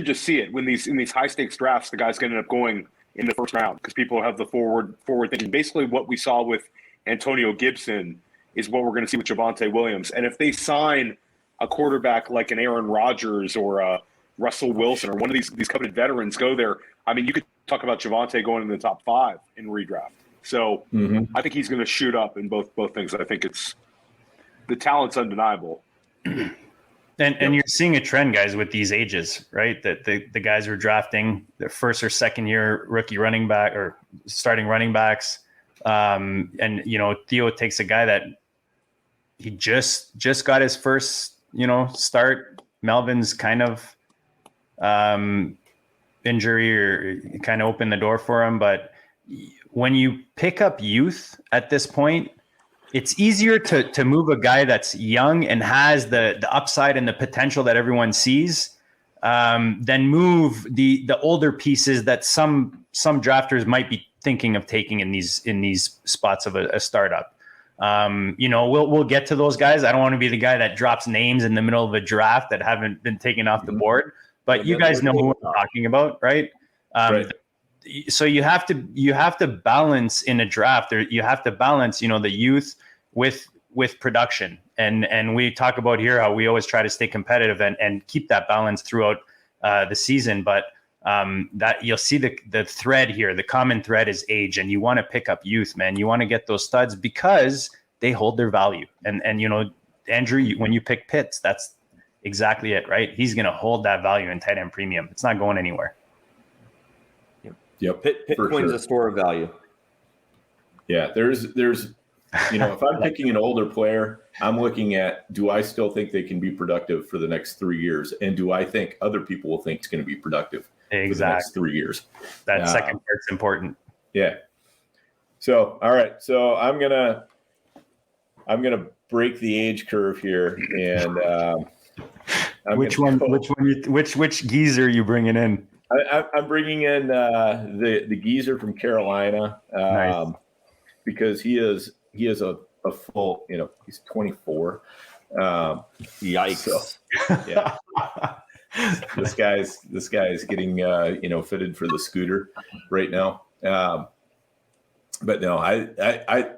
just see it when in these high stakes drafts, the guy's gonna end up going in the first round because people have the forward thinking. Basically, what we saw with Antonio Gibson is what we're going to see with Javonte Williams. And if they sign a quarterback like an Aaron Rodgers or a Russell Wilson or one of these coveted veterans go there, I mean, you could talk about Javonte going in the top 5 in redraft. So I think he's going to shoot up in both things. I think the talent's undeniable. And you're seeing a trend, guys, with these ages, right? That the guys are drafting their first or second year rookie running back or starting running backs. Theo takes a guy that he just got his first, start. Melvin's kind of injury or kind of opened the door for him. But when you pick up youth at this point, it's easier to move a guy that's young and has the upside and the potential that everyone sees than move the older pieces that some drafters might be thinking of taking in these spots of a startup. We'll get to those guys. I don't want to be the guy that drops names in the middle of a draft that haven't been taken off the board, but you guys know who I'm talking about, right? Right. So you have to balance in a draft, or you have to balance, the youth with production. And we talk about here how we always try to stay competitive and keep that balance throughout the season. But that you'll see the thread here, the common thread is age, and you want to pick up youth, man. You want to get those studs because they hold their value. And Andrew, when you pick Pitts, that's exactly it, right? He's going to hold that value in tight end premium. It's not going anywhere. Yep. Pitt coins a store of value. Yeah, there's if I'm picking an older player, I'm looking at, do I still think they can be productive for the next 3 years? And do I think other people will think it's going to be productive for the next 3 years? That second part's important. Yeah. So, all right. So I'm gonna break the age curve here, and which geezer are you bringing in? I'm bringing in the geezer from Carolina, nice. Because he is a full, he's 24. Yikes! So, yeah, this guy's getting fitted for the scooter right now. But no, I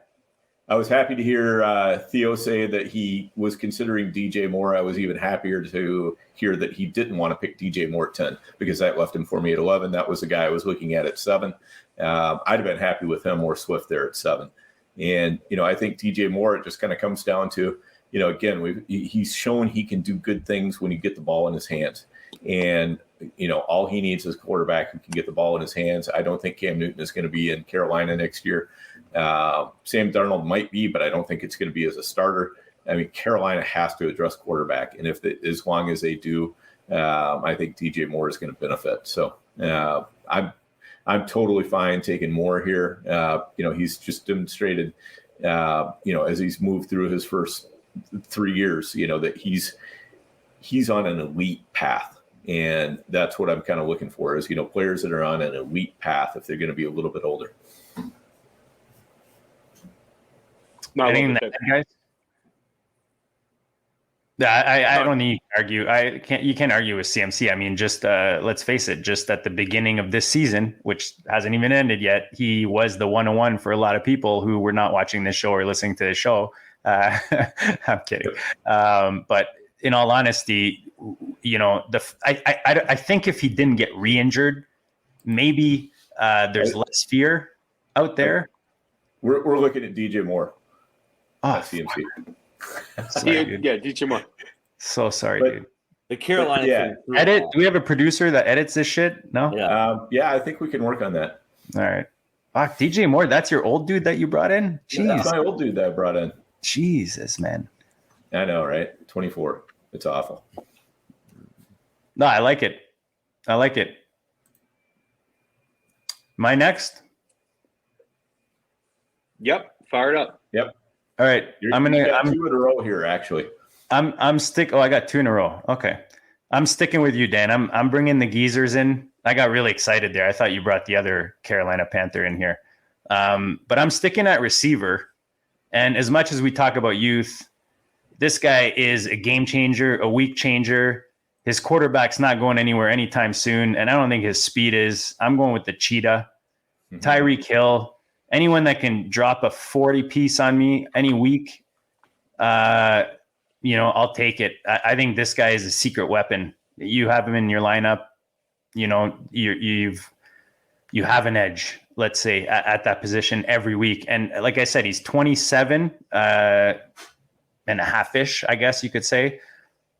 was happy to hear Theo say that he was considering DJ Moore. I was even happier to hear that he didn't want to pick DJ Moore at 10 because that left him for me at 11. That was the guy I was looking at 7. I'd have been happy with him or Swift there at 7. And, I think DJ Moore, it just kind of comes down to, again, he's shown he can do good things when you get the ball in his hands. And, all he needs is a quarterback who can get the ball in his hands. I don't think Cam Newton is going to be in Carolina next year. Sam Darnold might be, but I don't think it's going to be as a starter. I mean, Carolina has to address quarterback. And as long as they do, I think DJ Moore is going to benefit. So I'm totally fine taking Moore here. He's just demonstrated, as he's moved through his first 3 years, that he's on an elite path. And that's what I'm kind of looking for is, players that are on an elite path if they're going to be a little bit older. Getting that, guys? I don't need to argue. You can't argue with CMC. I mean, just let's face it, just at the beginning of this season, which hasn't even ended yet, he was the 101 for a lot of people who were not watching this show or listening to the show. I'm kidding. But in all honesty, I think if he didn't get re-injured, maybe there's less fear out there. We're looking at DJ Moore. CMC. Sorry, yeah, DJ Moore. So sorry, dude. The Carolina thing. Edit. Do we have a producer that edits this shit? No. Yeah, I think we can work on that. All right. Fuck, DJ Moore. That's your old dude that you brought in. Jeez. That's my old dude that I brought in. Jesus, man. I know, right? 24. It's awful. No, I like it. My next. Yep, fired up. Yep. All right. I'm 2 in a row here, actually. I got 2 in a row. Okay. I'm sticking with you, Dan. I'm bringing the geezers in. I got really excited there. I thought you brought the other Carolina Panther in here. But I'm sticking at receiver. And as much as we talk about youth, this guy is a game changer, a week changer. His quarterback's not going anywhere anytime soon. And I don't think his speed is. I'm going with the cheetah. Mm-hmm. Tyreek Hill. Anyone that can drop a 40 piece on me any week, I'll take it. I think this guy is a secret weapon. You have him in your lineup, you have an edge, let's say, at that position every week. And like I said, he's 27 and a half-ish, I guess you could say.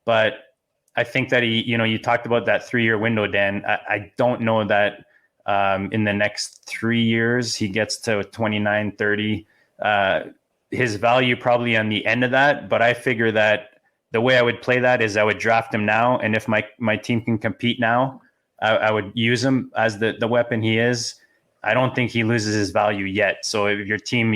But I think that you talked about that 3-year window, Dan. I don't know that in the next 3 years he gets to 29, 30. His value probably on the end of that, but I figure that the way I would play that is I would draft him now, and if my team can compete now, I would use him as the weapon he is. I don't think he loses his value yet. So if your team,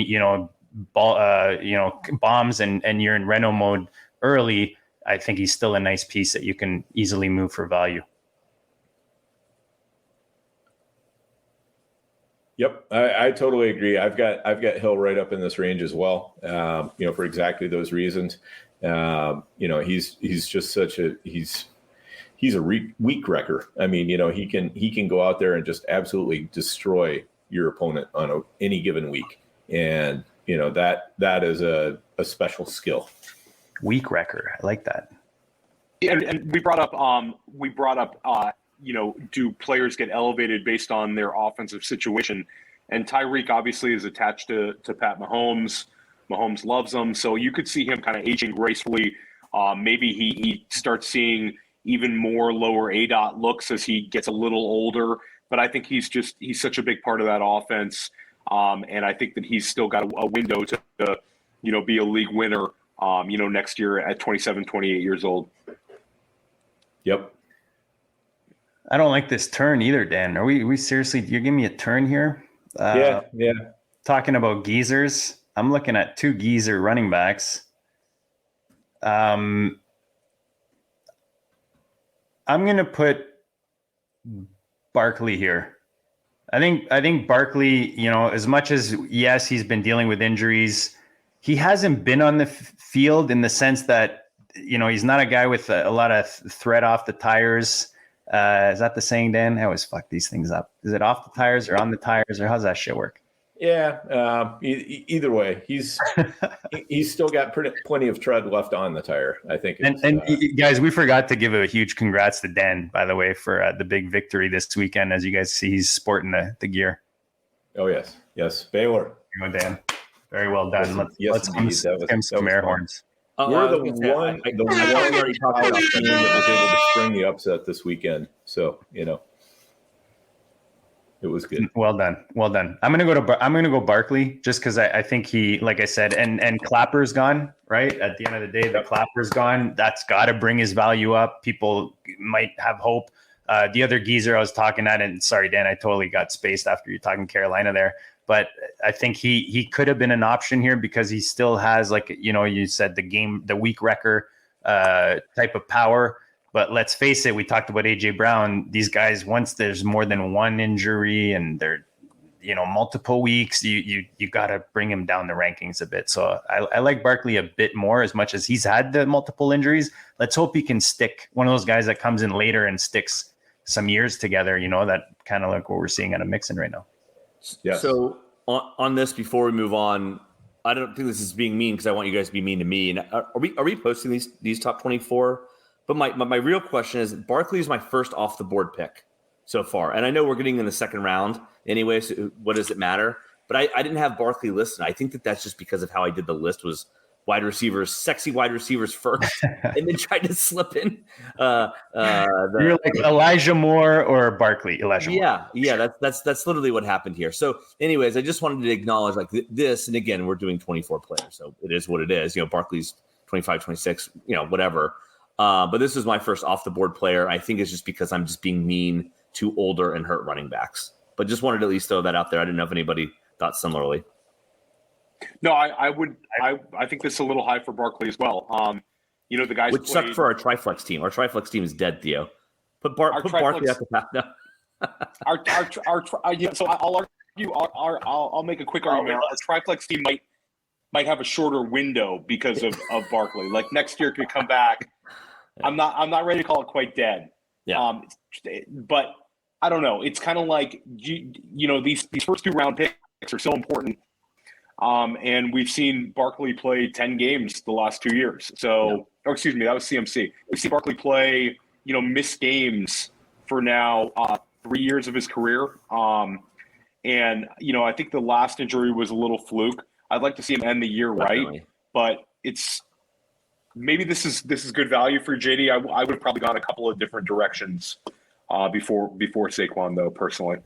bombs and you're in Reno-mode early, I think he's still a nice piece that you can easily move for value. Yep, I totally agree. I've got Hill right up in this range as well. For exactly those reasons. He's just he's a weak wrecker. I mean, he can go out there and just absolutely destroy your opponent on any given week, and that is a special skill. Weak wrecker, I like that. And we brought up do players get elevated based on their offensive situation? And Tyreek obviously is attached to Pat Mahomes. Mahomes loves him. So you could see him kind of aging gracefully. Maybe he starts seeing even more lower ADOT looks as he gets a little older. But I think he's such a big part of that offense. And I think that he's still got a window to be a league winner, next year at 27, 28 years old. Yep. I don't like this turn either, Dan. Are we seriously? You're giving me a turn here? Yeah. Talking about geezers, I'm looking at 2 geezer running backs. I'm going to put Barkley here. I think Barkley, as much as yes, he's been dealing with injuries, he hasn't been on the field in the sense that he's not a guy with a lot of thread off the tires. Is that the saying, Dan? I always fuck these things up. Is it off the tires or on the tires, or how's that shit work? Yeah. Either way, he's still got plenty of tread left on the tire, I think. And guys, we forgot to give a huge congrats to Dan, by the way, for the big victory this weekend. As you guys see, he's sporting the gear. Oh yes, Baylor. You know, Dan. Very well done. Let's indeed. give him some air horns. We're the one team that was able to spring the upset this weekend. So, it was good. Well done. I'm gonna go Barkley just because I think he, like I said, and Clapper's gone, right? At the end of the day, the Clapper's gone. That's got to bring his value up. People might have hope. The other geezer I was talking at, and sorry, Dan, I totally got spaced after you talking Carolina there. But I think he could have been an option here because he still has, like, you said, the weak wrecker type of power. But let's face it, we talked about AJ Brown. These guys, once there's more than one injury and they're, multiple weeks, you got to bring him down the rankings a bit. So I like Barkley a bit more, as much as he's had the multiple injuries. Let's hope he can stick, one of those guys that comes in later and sticks some years together, that kind of like what we're seeing out of Mixon right now. Yes. So on this, before we move on, I don't think this is being mean because I want you guys to be mean to me. And are we posting these top 24? But my real question is, Barkley is my first off the board pick so far, and I know we're getting in the second round anyway. So what does it matter? But I didn't have Barkley listed. I think that's just because of how I did the list, was sexy wide receivers first, and then tried to slip in. You're like Elijah Moore or Barkley. Elijah Moore. Yeah. That's literally what happened here. So, anyways, I just wanted to acknowledge this, and again, we're doing 24 players, so it is what it is. Barkley's 25, 26, whatever. But this is my first off the board player. I think it's just because I'm just being mean to older and hurt running backs. But just wanted to at least throw that out there. I didn't know if anybody thought similarly. No, I think this is a little high for Barkley as well. The guys which sucked for our Triflex team. Our Triflex team is dead, Theo. Put Barkley at the back now. So I'll argue. I'll make a quick argument. Our Triflex team might have a shorter window because of Barkley. Like next year could come back. I'm not ready to call it quite dead. Yeah. But I don't know. It's kind of like these first 2 round picks are so important. And we've seen Barkley play 10 games the last 2 years. So, excuse me, that was CMC. We've seen Barkley play, miss games for now 3 years of his career. And I think the last injury was a little fluke. I'd like to see him end the year right, but maybe this is good value for JD. I would have probably gone a couple of different directions before Saquon, though, personally.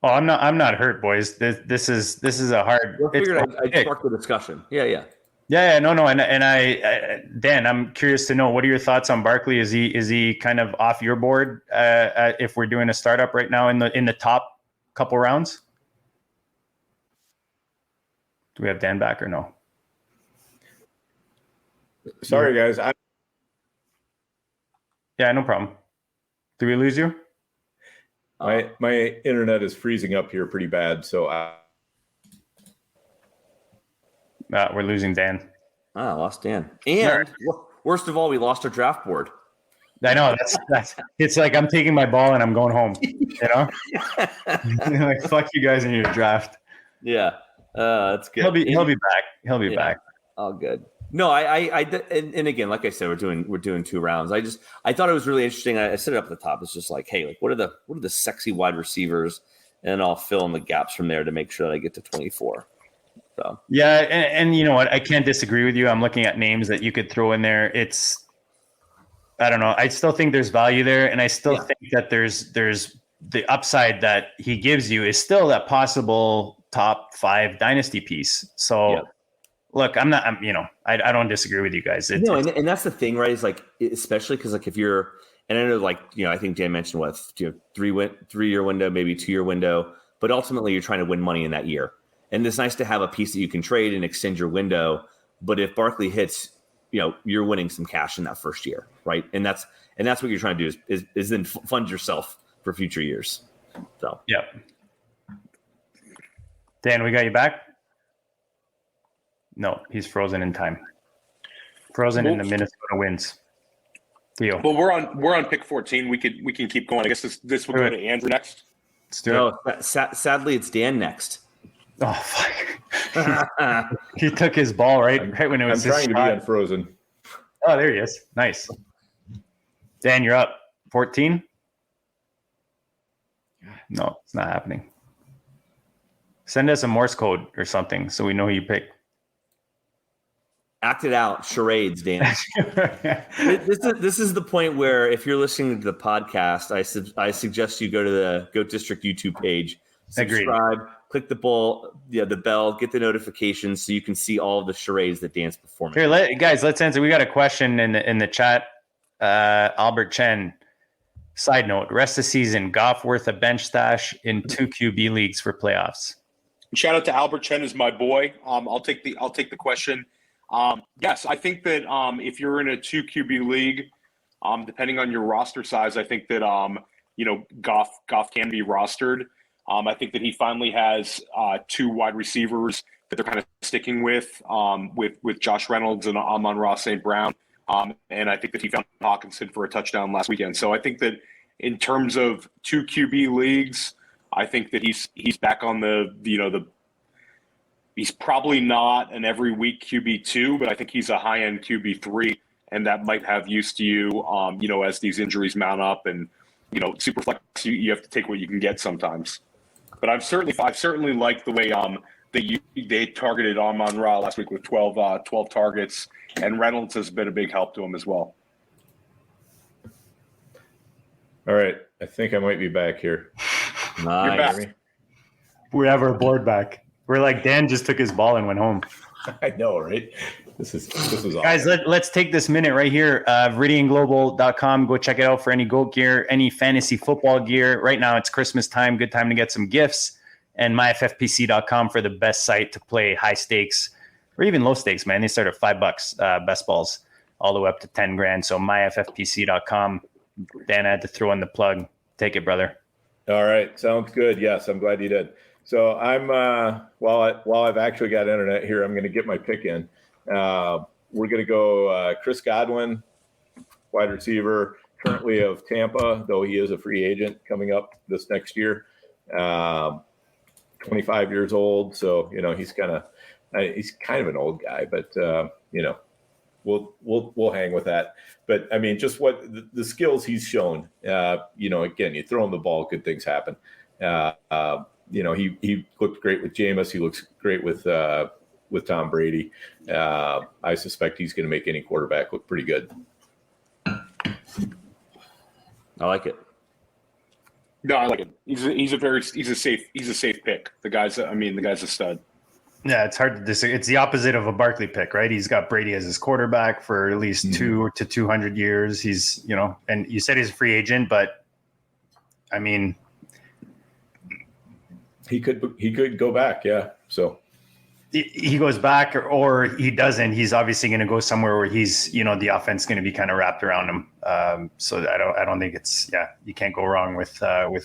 Oh, I'm not hurt, boys. This is a hard. I sparked the discussion. Yeah. No, and I Dan, I'm curious to know, what are your thoughts on Barkley? Is he kind of off your board if we're doing a startup right now in the top couple rounds? Do we have Dan back or no? Sorry, guys. Yeah, no problem. Did we lose you? My internet is freezing up here pretty bad, so we're losing Dan. I lost Dan. And worst of all, we lost our draft board. I know, that's it's like I'm taking my ball and I'm going home. Like, fuck you guys in your draft. Yeah, that's good. He'll be back. He'll be back. Oh, good. No, and again, like I said, we're doing 2 rounds. I thought it was really interesting. I set it up at the top. It's just like, hey, like what are the sexy wide receivers, and I'll fill in the gaps from there to make sure that I get to 24. So yeah, and you know what? I can't disagree with you. I'm looking at names that you could throw in there. I don't know. I still think there's value there, and I still think that there's the upside that he gives you is still that possible top 5 dynasty piece. So. Yeah. Look, I don't disagree with you guys. And that's the thing, right? Is like, especially because like if you're, and I know like, I think Dan mentioned 3-year window, maybe 2-year window, but ultimately you're trying to win money in that year. And it's nice to have a piece that you can trade and extend your window. But if Barkley hits, you're winning some cash in that first year, right? And that's what you're trying to do is then fund yourself for future years. So yeah. Dan, we got you back. No, he's frozen in time. Frozen in the Minnesota wins. Theo. Well, we're on pick 14. We can keep going. I guess this will go to Andrew next. Let's do it. Sadly, it's Dan next. Oh fuck! He took his ball right when it was. I'm trying to be unfrozen. Oh, there he is. Nice. Dan, you're up. 14. No, it's not happening. Send us a Morse code or something so we know who you pick. Act it out, charades, Dan. This is the point where if you're listening to the podcast, I suggest you go to the Goat District YouTube page, subscribe, click the bell, get the notifications so you can see all of the charades that Dan's performing. Here, guys, let's answer. We got a question in the chat. Albert Chen. Side note: rest of season, Goff worth a bench stash in 2 QB leagues for playoffs. Shout out to Albert Chen, is my boy. I'll take the question. Yes, I think that if you're in a 2 QB league, depending on your roster size, I think that Goff can be rostered. I think that he finally has 2 wide receivers that they're kind of sticking with Josh Reynolds and Amon-Ra St. Brown. And I think that he found Hawkinson for a touchdown last weekend. So I think that in terms of 2 QB leagues, I think that he's back on he's probably not an every week QB2, but I think he's a high end QB3, and that might have use to you, as these injuries mount up, and super flex, you have to take what you can get sometimes. But I've certainly liked the way they targeted Amon-Ra last week with 12 targets, and Reynolds has been a big help to him as well. All right, I think I might be back here. Nice. You're back. We have our board back. We're like, Dan just took his ball and went home. I know, right? This is awesome. Guys, let's take this minute right here. ViridianGlobal.com. Go check it out for any GOAT gear, any fantasy football gear. Right now, it's Christmas time. Good time to get some gifts. And myffpc.com for the best site to play high stakes or even low stakes, man. They start at $5, best balls, all the way up to 10 grand. So myffpc.com. Dan, I had to throw in the plug. Take it, brother. All right. Sounds good. Yes, I'm glad you did. So I'm while I've actually got internet here, I'm going to get my pick in. We're going to go Chris Godwin, wide receiver, currently of Tampa, though he is a free agent coming up this next year. 25 years old, so he's kind of an old guy, but we'll hang with that. But I mean, just what the skills he's shown. Again, you throw him the ball, good things happen. He looked great with Jameis. He looks great with Tom Brady. I suspect he's going to make any quarterback look pretty good. I like it. No, I like it. He's a safe pick. The guy's a stud. Yeah, it's hard to disagree. It's the opposite of a Barkley pick, right? He's got Brady as his quarterback for at least 2 to 200 years. He's, and you said he's a free agent, but I mean, he could go back. Yeah. So he goes back or he doesn't. He's obviously going to go somewhere where he's, the offense is going to be kind of wrapped around him. So I don't think you can't go wrong with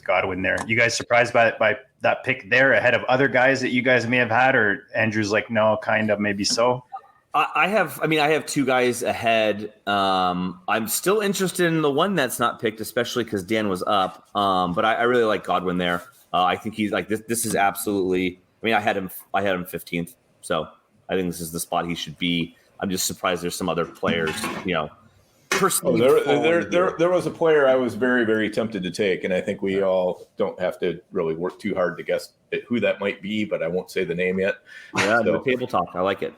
Godwin there. You guys surprised by that pick there ahead of other guys that you guys may have had, or Andrew's like, no, kind of, maybe so? I have 2 guys ahead. I'm still interested in the one that's not picked, especially because Dan was up. But I really like Godwin there. I think he's like this. This is absolutely. I mean, I had him 15th, so I think this is the spot he should be. I'm just surprised there's some other players, personally. There was a player I was very, very tempted to take, and I think we all don't have to really work too hard to guess who that might be, but I won't say the name yet. Yeah, no table talk. I like it.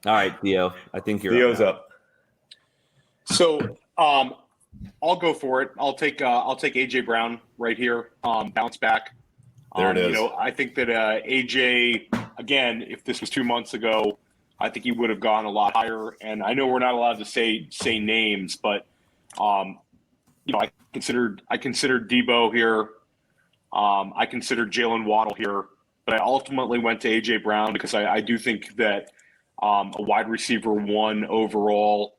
All right, Theo. I think Theo's up. So, I'll go for it. I'll take AJ Brown right here. Bounce back. There it is. I think that AJ, again, if this was 2 months ago, I think he would have gone a lot higher. And I know we're not allowed to say names, but I considered Debo here. I considered Jalen Waddle here, but I ultimately went to AJ Brown because I do think that a wide receiver 1 overall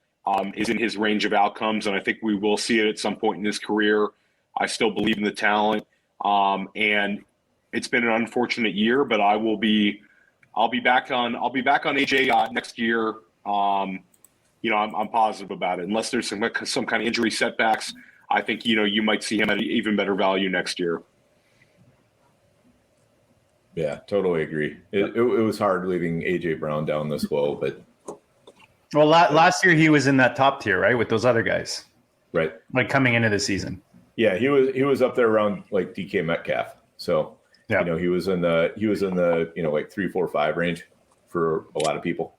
is in his range of outcomes, and I think we will see it at some point in his career. I still believe in the talent, and it's been an unfortunate year, but I'll be back on AJ next year. I'm positive about it. Unless there's some kind of injury setbacks, I think you might see him at an even better value next year. Yeah, totally agree. It was hard leaving AJ Brown down this low, but well, last year he was in that top tier, right, with those other guys, right? Like coming into the season. Yeah, he was up there around like DK Metcalf. So You know, he was in the like 3, 4, 5 range for a lot of people.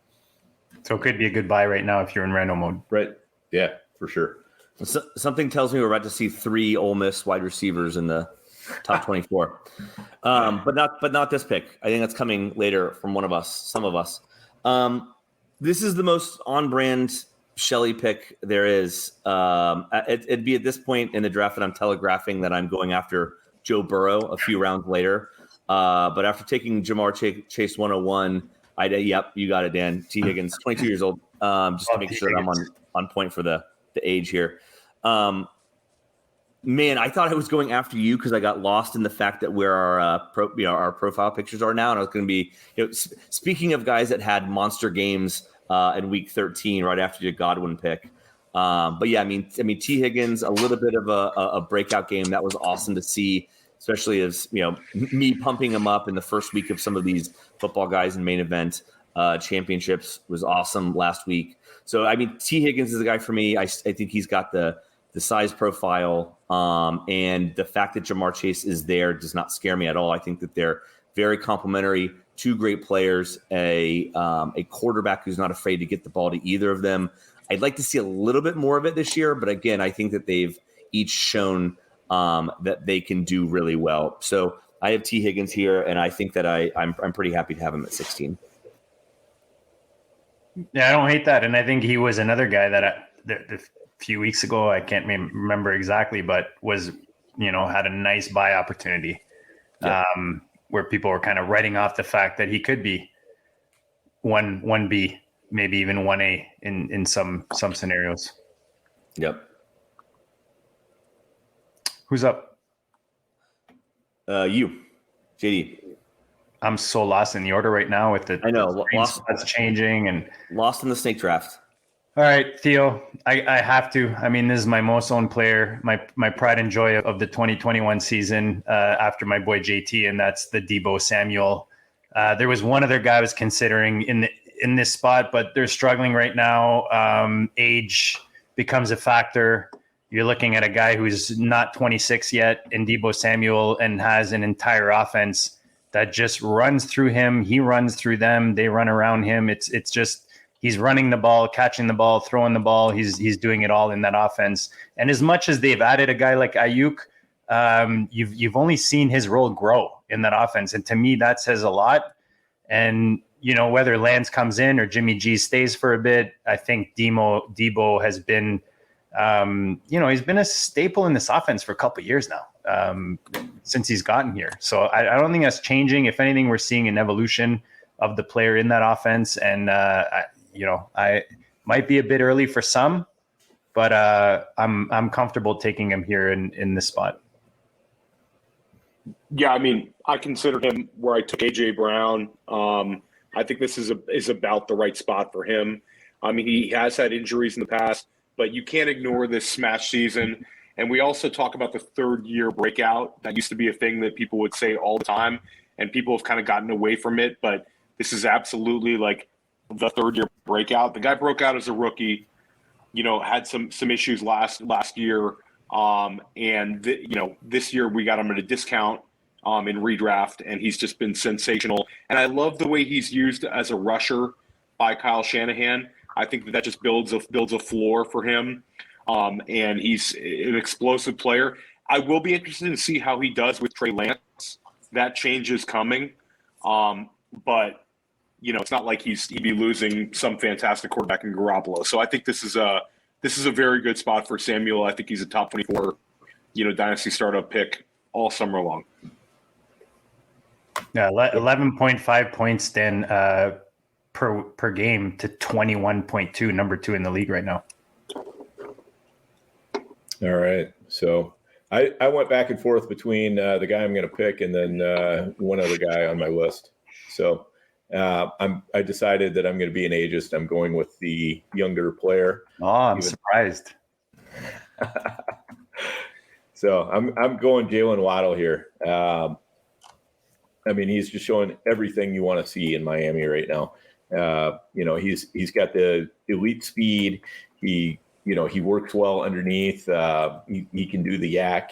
So it could be a good buy right now if you're in Reno-mode. Right. Yeah, for sure. So, something tells me we're about to see 3 Ole Miss wide receivers in the top 24. But not this pick. I think that's coming later from some of us. This is the most on-brand Shelley pick there is. It'd be at this point in the draft that I'm telegraphing that I'm going after Joe Burrow a few rounds later. But after taking Jamar Chase 101, yep, you got it, Dan. T. Higgins, 22 years old. Just to make sure I'm on point for the age here. Man, I thought I was going after you because I got lost in the fact that where our profile pictures are now, and I was going to be, speaking of guys that had monster games in week 13 right after your Godwin pick. But yeah, I mean, T. Higgins, a little bit of a breakout game that was awesome to see, especially as me pumping him up in the first week of some of these football guys in main event championships was awesome last week. So I mean, T. Higgins is a guy for me. I think he's got the size profile, and the fact that Jamar Chase is there does not scare me at all. I think that they're very complementary. 2 great players, a quarterback who's not afraid to get the ball to either of them. I'd like to see a little bit more of it this year, but again, I think that they've each shown that they can do really well. So I have T. Higgins here, and I think that I'm pretty happy to have him at 16. Yeah, I don't hate that, and I think he was another guy that a few weeks ago, I can't remember exactly, but was had a nice buy opportunity, where people were kind of writing off the fact that he could be 1B, maybe even 1A in some scenarios. Yep. Who's up? You, JD. I'm so lost in the order right now with the. I know, lost. That's changing and lost in the snake draft. All right, Theo, I have to. I mean, this is my most owned player, my pride and joy of the 2021 season after my boy JT, and that's the Deebo Samuel. There was one other guy I was considering in this spot, but they're struggling right now. Age becomes a factor. You're looking at a guy who's not 26 yet in Deebo Samuel and has an entire offense that just runs through him. He runs through them. They run around him. It's just he's running the ball, catching the ball, throwing the ball. He's doing it all in that offense. And as much as they've added a guy like Ayuk, you've only seen his role grow in that offense. And to me, that says a lot. And, whether Lance comes in or Jimmy G stays for a bit, I think Deebo has been, he's been a staple in this offense for a couple of years now, since he's gotten here. So I don't think that's changing. If anything, we're seeing an evolution of the player in that offense. And, I might be a bit early for some, but I'm comfortable taking him here in this spot. Yeah, I mean, I considered him where I took AJ Brown. I think this is about the right spot for him. I mean, he has had injuries in the past, but you can't ignore this smash season. And we also talk about the third-year breakout. That used to be a thing that people would say all the time, and people have kind of gotten away from it. But this is absolutely like the third-year breakout. The guy broke out as a rookie, had some issues last year. This year we got him at a discount in redraft, and he's just been sensational. And I love the way he's used as a rusher by Kyle Shanahan. I think that just builds a floor for him. And he's an explosive player. I will be interested to see how he does with Trey Lance. That change is coming. But it's not like he'd be losing some fantastic quarterback in Garoppolo. So I think this is a very good spot for Samuel. I think he's a top 24, dynasty startup pick all summer long. Yeah, 11.5 points then per game to 21.2, number 2 in the league right now. All right. So I went back and forth between the guy I'm going to pick and then one other guy on my list. So I decided that I'm going to be an ageist. I'm going with the younger player. Oh, I'm surprised. So I'm going Jalen Waddle here. I mean, he's just showing everything you want to see in Miami right now. He's got the elite speed. He works well underneath. He can do the yak.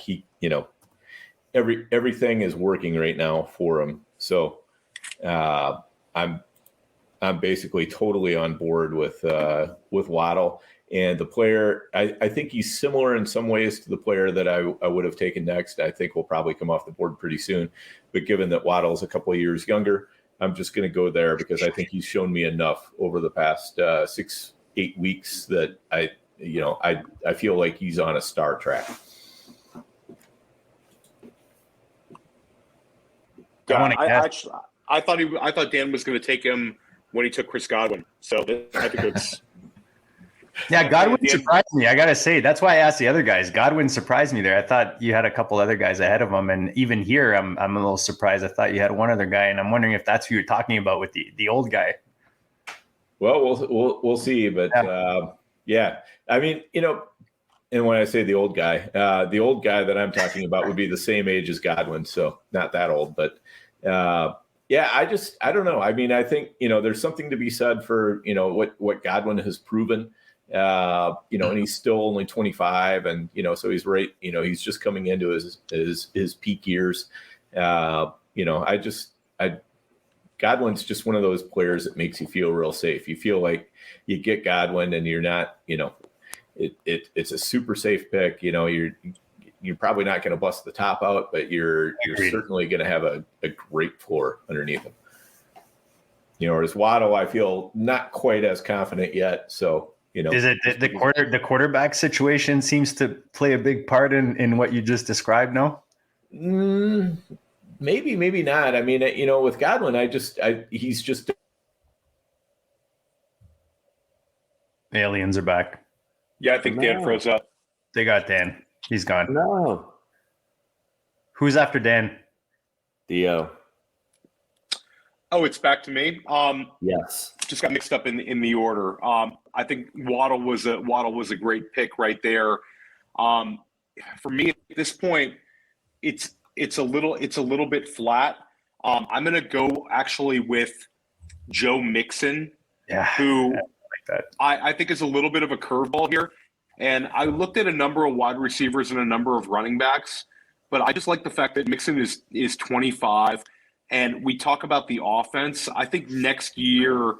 everything is working right now for him. So I'm basically totally on board with Waddle. And the player, I think he's similar in some ways to the player that I would have taken next. I think will probably come off the board pretty soon. But given that Waddle's a couple of years younger, I'm just going to go there because I think he's shown me enough over the past 6-8 weeks that I feel like he's on a star track. Yeah, I thought Dan was going to take him when he took Chris Godwin. So I think it's. Yeah, Godwin surprised me. I got to say, that's why I asked the other guys. Godwin surprised me there. I thought you had a couple other guys ahead of him. And even here, I'm a little surprised. I thought you had one other guy. And I'm wondering if that's who you're talking about with the old guy. Well, we'll see. But yeah, I mean, and when I say the old guy that I'm talking about would be the same age as Godwin. So not that old, but yeah, I don't know. I mean, I think, there's something to be said for, what Godwin has proven. And he's still only 25 and, so he's right, he's just coming into his peak years. Godwin's just one of those players that makes you feel real safe. You feel like you get Godwin and you're not, it's a super safe pick. You're probably not going to bust the top out, but you're certainly going to have a great floor underneath him. Whereas Waddle, I feel not quite as confident yet. So, is it the quarterback situation seems to play a big part in what you just described? No, maybe not. I mean, with Godwin, he's just aliens are back. Yeah, I think Dan froze up. They got Dan. He's gone. No. Who's after Dan? Theo. Oh, it's back to me. Yes. Just got mixed up in the order. I think Waddle was a great pick right there. For me at this point, it's a little bit flat. I'm gonna go actually with Joe Mixon, who I think is a little bit of a curveball here. And I looked at a number of wide receivers and a number of running backs, but I just like the fact that Mixon is 25. And we talk about the offense. I think next year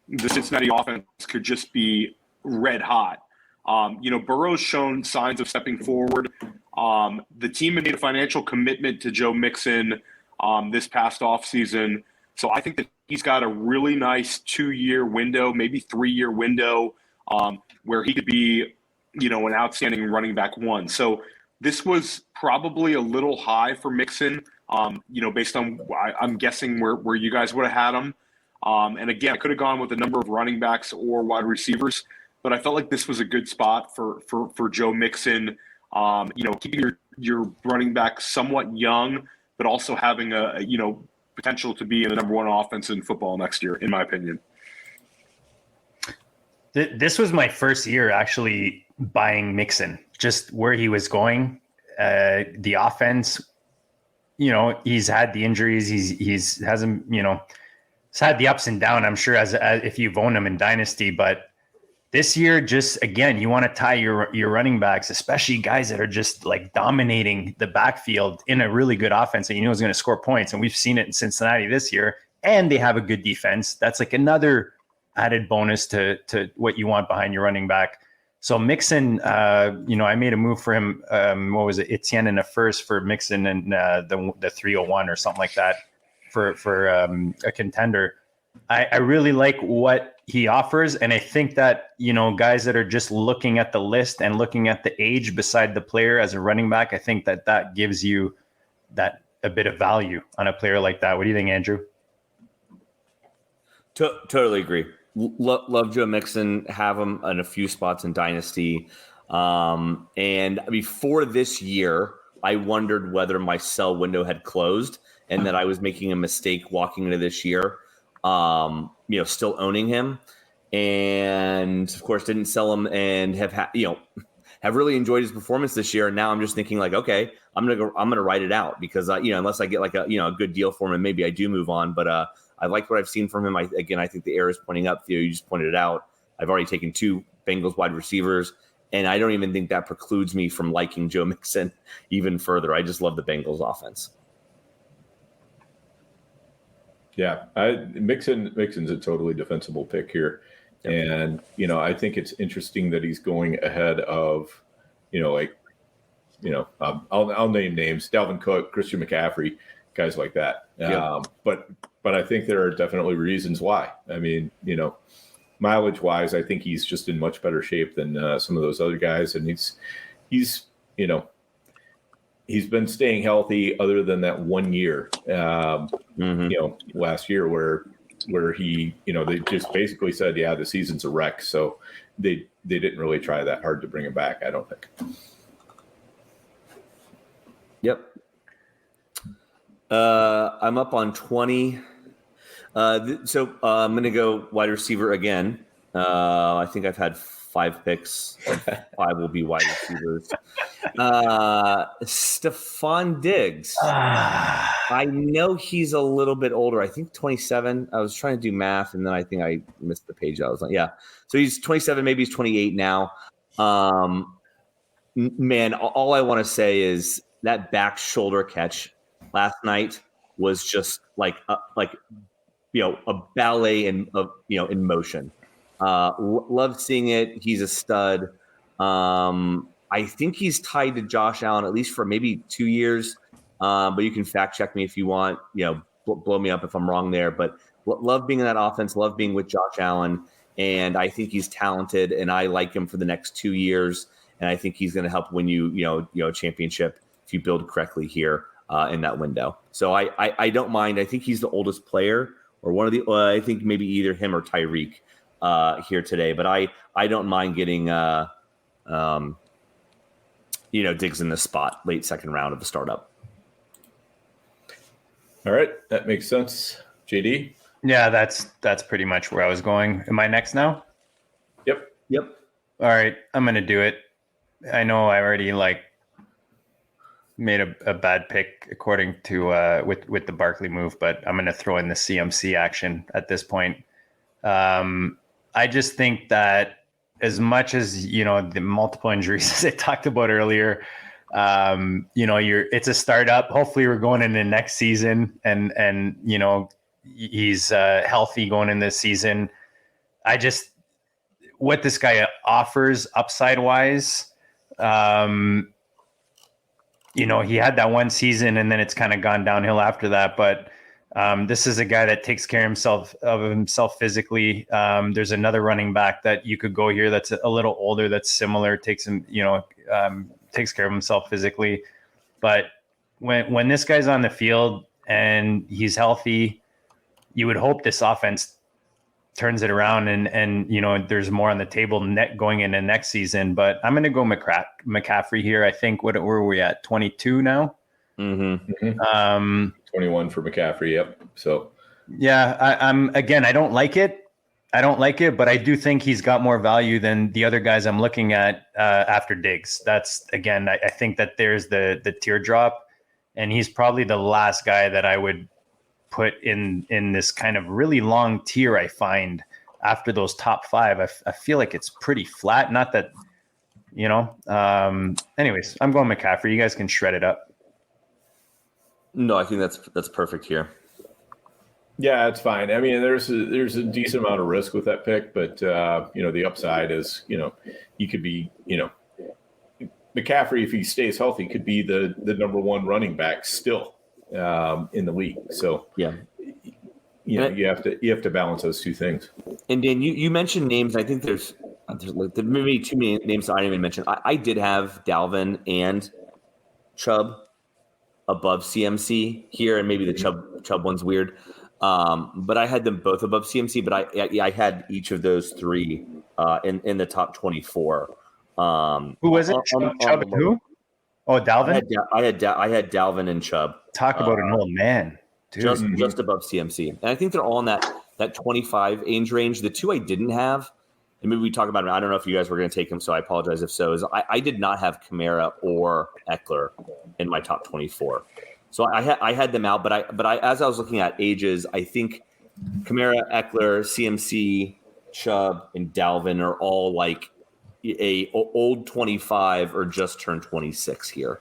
the Cincinnati offense could just be red hot. Burrow's shown signs of stepping forward. The team made a financial commitment to Joe Mixon this past offseason. So I think that he's got a really nice 2-year window, maybe 3-year window where he could be, an outstanding running back one. So this was probably a little high for Mixon. Based on, I'm guessing where you guys would have had him. And again, I could have gone with a number of running backs or wide receivers, but I felt like this was a good spot for Joe Mixon. Keeping your running back somewhat young, but also having a potential to be in the number one offense in football next year, in my opinion. This was my first year actually buying Mixon, just where he was going, the offense. He's had the injuries. He's hasn't, he's had the ups and downs, I'm sure, as if you've owned him in Dynasty. But this year, just again, you want to tie your running backs, especially guys that are just like dominating the backfield in a really good offense and is going to score points. And we've seen it in Cincinnati this year, and they have a good defense. That's like another added bonus to what you want behind your running back. So Mixon, I made a move for him. What was it? Etienne in the first for Mixon and the 301 or something like that for a contender. I really like what he offers. And I think that, guys that are just looking at the list and looking at the age beside the player as a running back, I think that gives you a bit of value on a player like that. What do you think, Andrew? Totally agree. Love Joe Mixon, have him in a few spots in Dynasty. And before this year, I wondered whether my sell window had closed and that I was making a mistake walking into this year, still owning him. And of course, didn't sell him and have really enjoyed his performance this year. And now I'm just thinking like, okay, I'm gonna write it out because unless I get like a good deal for him, and maybe I do move on. But I like what I've seen from him. I think the arrow is pointing up. Theo, you just pointed it out. I've already taken 2 Bengals wide receivers And I don't even think that precludes me from liking Joe Mixon even further. I just love the Bengals offense. Yeah, Mixon's a totally defensible pick here. Yep. And, I think it's interesting that he's going ahead of, I'll name names, Dalvin Cook, Christian McCaffrey, guys like that. Yep. But I think there are definitely reasons why. I mean, mileage-wise, I think he's just in much better shape than some of those other guys. And he's been staying healthy other than that 1 year, last year where he, they just basically said, yeah, the season's a wreck. So they didn't really try that hard to bring him back, I don't think. Yep. I'm up on 20. So I'm going to go wide receiver again. I think I've had 5 picks. 5 will be wide receivers. Stephon Diggs. I know he's a little bit older. I think 27. I was trying to do math, and then I think I missed the page. I was like, yeah. So he's 27. Maybe he's 28 now. Man, all I want to say is that back shoulder catch last night was just like a ballet in motion. Love seeing it. He's a stud. I think he's tied to Josh Allen at least for maybe 2 years. But you can fact check me if you want. Blow me up if I'm wrong there. But love being in that offense. Love being with Josh Allen, and I think he's talented, and I like him for the next 2 years. And I think he's going to help win you a championship if you build correctly here in that window. So I don't mind. I think he's the oldest player, or one of the. I think maybe either him or Tyreek here today. But I don't mind getting Diggs in this spot, late second round of the startup. All right, that makes sense. JD? Yeah, that's pretty much where I was going. Am I next now? Yep. All right, I'm going to do it. I know I already made a bad pick according to with the Barkley move, but I'm going to throw in the CMC action at this point. I just think that as much as the multiple injuries as I talked about earlier, it's a startup. Hopefully, we're going into next season, and he's healthy going in this season. What this guy offers upside wise. He had that one season and then it's kind of gone downhill after that. But this is a guy that takes care of himself physically. There's another running back that you could go here that's a little older, that's similar, takes care of himself physically. But when this guy's on the field and he's healthy, you would hope this offense turns it around and there's more on the table going into next season. But I'm going to go McCaffrey here. I think where were we at? 22 now. 21 for McCaffrey. Yep. So yeah, I don't like it, but I do think he's got more value than the other guys I'm looking at after Diggs. That's again, I think that there's the teardrop, and he's probably the last guy that I would put in this kind of really long tier. I find after those top 5, I feel like it's pretty flat. Not that, anyways, I'm going McCaffrey. You guys can shred it up. No, I think that's perfect here. Yeah, it's fine. I mean, there's a decent amount of risk with that pick, but the upside is, he could be, McCaffrey, if he stays healthy, could be the number 1 running back still in the league. So yeah, you have to balance those two things. And Dan, you mentioned names. I think there's maybe too many names that I didn't even mention. I did have Dalvin and Chubb above CMC here, and maybe the Chubb one's weird. But I had them both above CMC, but I had each of those 3 in the top 24. Who was it? Chubb and who? Oh, Dalvin? I had Dalvin and Chubb. Talk about an old man. Dude. Just above CMC. And I think they're all in that 25 age range. The 2 I didn't have, and maybe we talk about them. I don't know if you guys were going to take them, so I apologize if so. Is I did not have Kamara or Eckler in my top 24. So I had them out, but I as I was looking at ages, I think Kamara, Eckler, CMC, Chubb, and Dalvin are all a old 25 or just turned 26 here.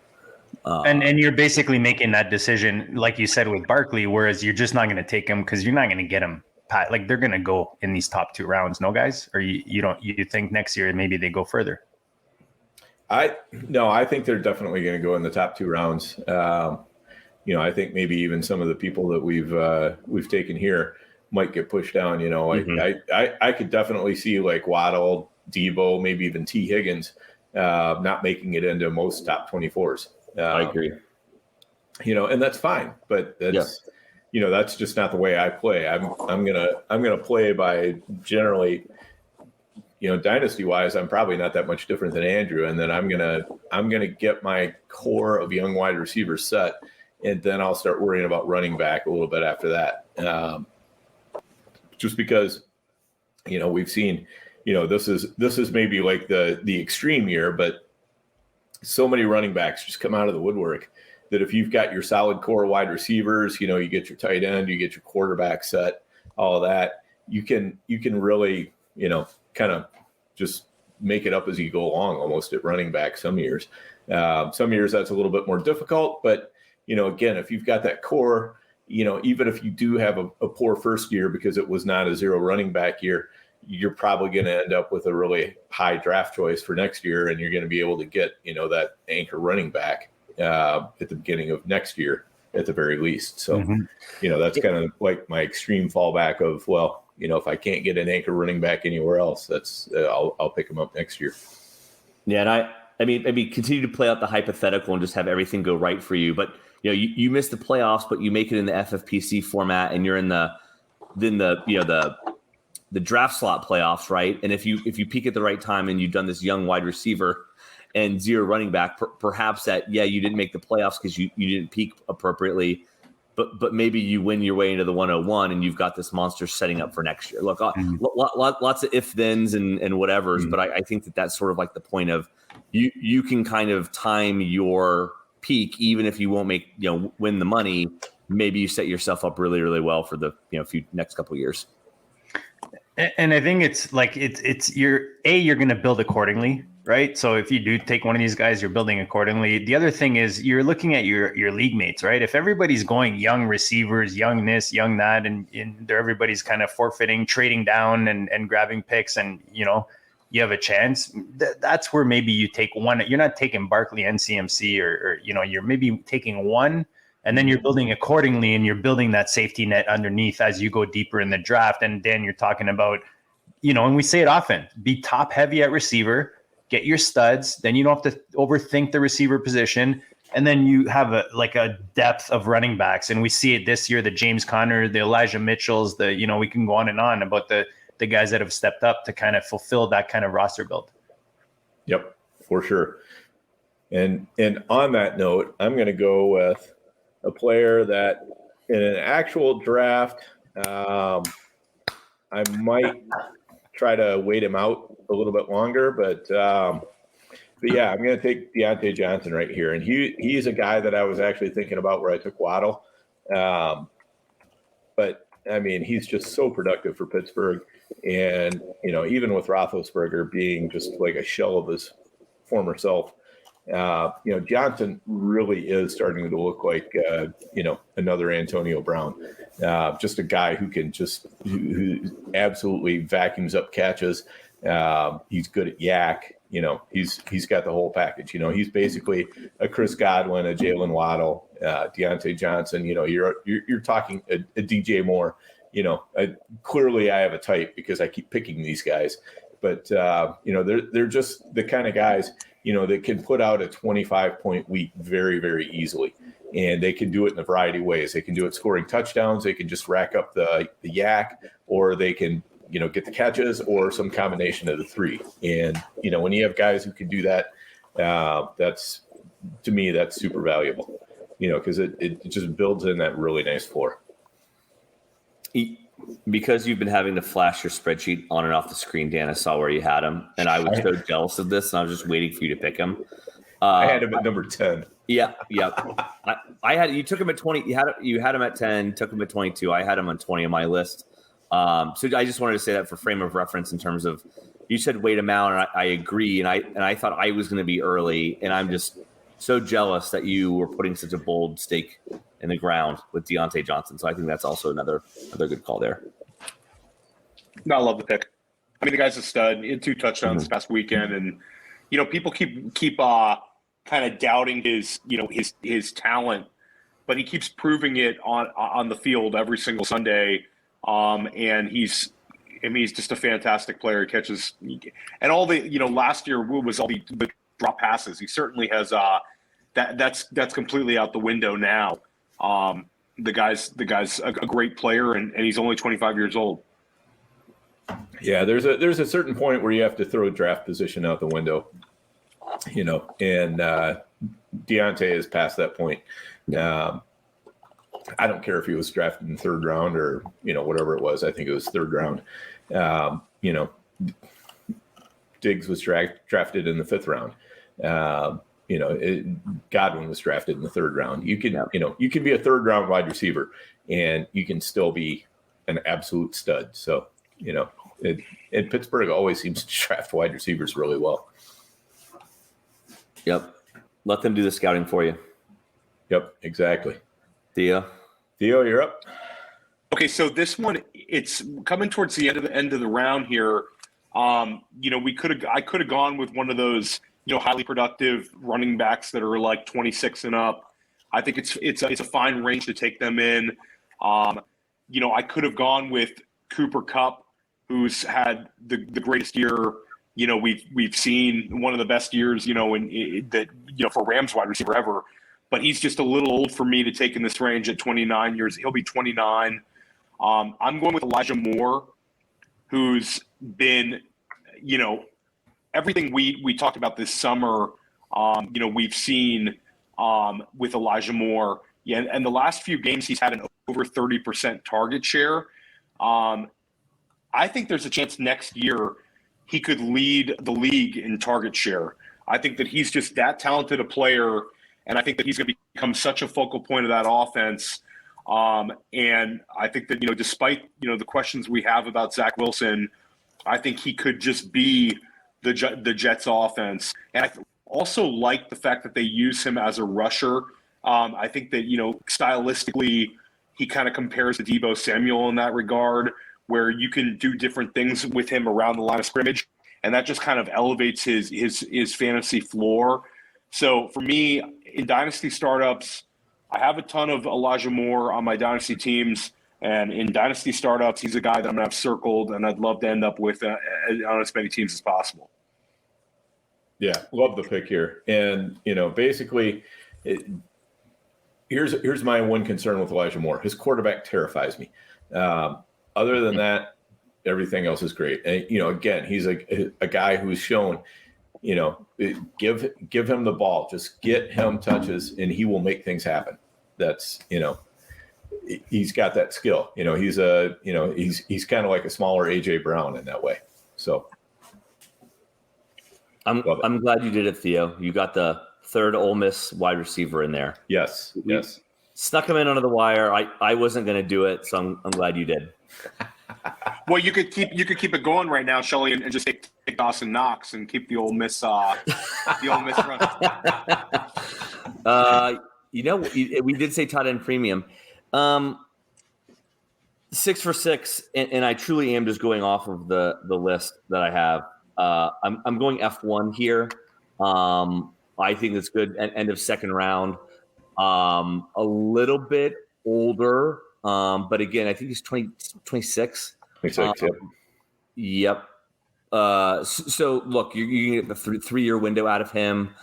And you're basically making that decision, like you said, with Barkley, whereas you're just not going to take him because you're not going to get him. Like they're going to go in these top 2 rounds, no guys? Or you think next year maybe they go further? I think they're definitely going to go in the top 2 rounds. I think maybe even some of the people that we've taken here might get pushed down. I could definitely see like Waddle, Debo, maybe even T. Higgins not making it into most top 24s. I agree. And that's fine, but that's that's just not the way I play. I'm gonna play by generally, dynasty wise, I'm probably not that much different than Andrew, and then I'm gonna get my core of young wide receivers set, and then I'll start worrying about running back a little bit after that. Just because, we've seen, this is maybe like the extreme year, but so many running backs just come out of the woodwork that if you've got your solid core wide receivers, you get your tight end, you get your quarterback set, all of that, you can really, kind of just make it up as you go along almost at running back some years. Some years that's a little bit more difficult, but, again, if you've got that core, even if you do have a poor first year because it was not a 0 running back year, you're probably going to end up with a really high draft choice for next year, and you're going to be able to get, that anchor running back at the beginning of next year at the very least. So, that's kind of like my extreme fallback of, well, if I can't get an anchor running back anywhere else, that's I'll pick him up next year. Yeah, and I mean, continue to play out the hypothetical and just have everything go right for you. But you miss the playoffs, but you make it in the FFPC format, and you're in the draft slot playoffs, right? And if you peak at the right time and you've done this young wide receiver and 0 running back, perhaps you didn't make the playoffs because you didn't peak appropriately, but maybe you win your way into the 101 and you've got this monster setting up for next year. Look, lots of if-thens and whatevers, but I think that's sort of like the point of you can kind of time your peak, even if you won't make, win the money, maybe you set yourself up really, really well for the, few next couple of years. And I think it's like, you're going to build accordingly, right? So if you do take one of these guys, you're building accordingly. The other thing is you're looking at your league mates, right? If everybody's going young receivers, young this, young that, and everybody's kind of forfeiting, trading down and grabbing picks, and, you have a chance, that's where maybe you take one. You're not taking Barkley and CMC or you're maybe taking one, and then you're building accordingly, and you're building that safety net underneath as you go deeper in the draft. And then you're talking about, and we say it often, be top heavy at receiver, get your studs, then you don't have to overthink the receiver position. And then you have a depth of running backs. And we see it this year, the James Conner, the Elijah Mitchells, we can go on and on about the guys that have stepped up to kind of fulfill that kind of roster build. Yep, for sure. And on that note, I'm going to go with a player that in an actual draft, I might try to wait him out a little bit longer, but yeah, I'm going to take Deontay Johnson right here. And he's a guy that I was actually thinking about where I took Waddle. But I mean, he's just so productive for Pittsburgh. And, even with Roethlisberger being just like a shell of his former self, Johnson really is starting to look like, another Antonio Brown, just a guy who can who absolutely vacuums up catches. He's good at yak. He's got the whole package. He's basically a Chris Godwin, a Jalen Waddle, Deontay Johnson. You're talking a DJ Moore. Clearly I have a type because I keep picking these guys, but they're just the kind of guys that can put out a 25-point week very, very easily, and they can do it in a variety of ways. They can do it scoring touchdowns. They can just rack up the yak, or they can get the catches, or some combination of the three. And when you have guys who can do that, that's, to me, that's super valuable. Because it just builds in that really nice floor. Because you've been having to flash your spreadsheet on and off the screen, Dan, I saw where you had him, and I was so jealous of this, and I was just waiting for you to pick him. I had him at number 10. Yeah. I had you took him at 20. You had him at 10. Took him at 22. I had him on 20 on my list. So I just wanted to say that for frame of reference in terms of, you said wait him out, and I agree. And I thought I was going to be early, and I'm just so jealous that you were putting such a bold stake in the ground with Deontay Johnson. So I think that's also another good call there. No, I love the pick. I mean, the guy's a stud. He had 2 touchdowns this past weekend, and people keep kind of doubting his talent, but he keeps proving it on the field every single Sunday. And he's just a fantastic player. He catches, and all the last year was all the drop passes. He certainly has that's completely out the window now. The guy's a great player, and he's only 25 years old. Yeah, there's a certain point where you have to throw draft position out the window, and Deontay is past that point. I don't care if he was drafted in the 3rd round or whatever it was. I think it was 3rd round. Diggs was drafted in the 5th round. Godwin was drafted in the 3rd round. You can you can be a 3rd round wide receiver, and you can still be an absolute stud. So and Pittsburgh always seems to draft wide receivers really well. Yep, let them do the scouting for you. Yep, exactly. Theo, you're up. Okay, so this one, it's coming towards the end of the round here. I could have gone with one of those highly productive running backs that are like 26 and up. I think it's a fine range to take them in. I could have gone with Cooper Kupp, who's had the greatest year we've seen, one of the best years for Rams wide receiver ever. But he's just a little old for me to take in this range at 29 years. He'll be 29. I'm going with Elijah Moore, who's been, everything we talked about this summer, we've seen with Elijah Moore. Yeah, and the last few games he's had an over 30% target share. I think there's a chance next year he could lead the league in target share. I think that he's just that talented a player, and I think that he's going to become such a focal point of that offense. And I think that, despite, the questions we have about Zach Wilson, I think he could just be the Jets offense. And I also like the fact that they use him as a rusher. I think that, stylistically, he kind of compares to Deebo Samuel in that regard, where you can do different things with him around the line of scrimmage. And that just kind of elevates his fantasy floor. So for me, in dynasty startups, I have a ton of Elijah Moore on my dynasty teams. And in dynasty startups, he's a guy that I'm going to have circled, and I'd love to end up with on as many teams as possible. Yeah, love the pick here. And, basically, here's my one concern with Elijah Moore. His quarterback terrifies me. Other than that, everything else is great. And, again, he's a guy who's shown, give him the ball, just get him touches, and he will make things happen. That's, he's got that skill. He's he's kind of like a smaller AJ Brown in that way. So I'm glad you did it, Theo. You got the 3rd Ole Miss wide receiver in there. Yes. Snuck him in under the wire. I wasn't going to do it, so I'm glad you did. Well, you could keep it going right now, Shelly, and just take Dawson Knox and keep the Ole Miss run. We did say tight end premium. 6 for 6, and I truly am just going off of the list that I have. I'm going F1 here. I think it's good at end of 2nd round. A little bit older, but again, I think he's 26. 26, yep. So look, you get the 3-year window out of him.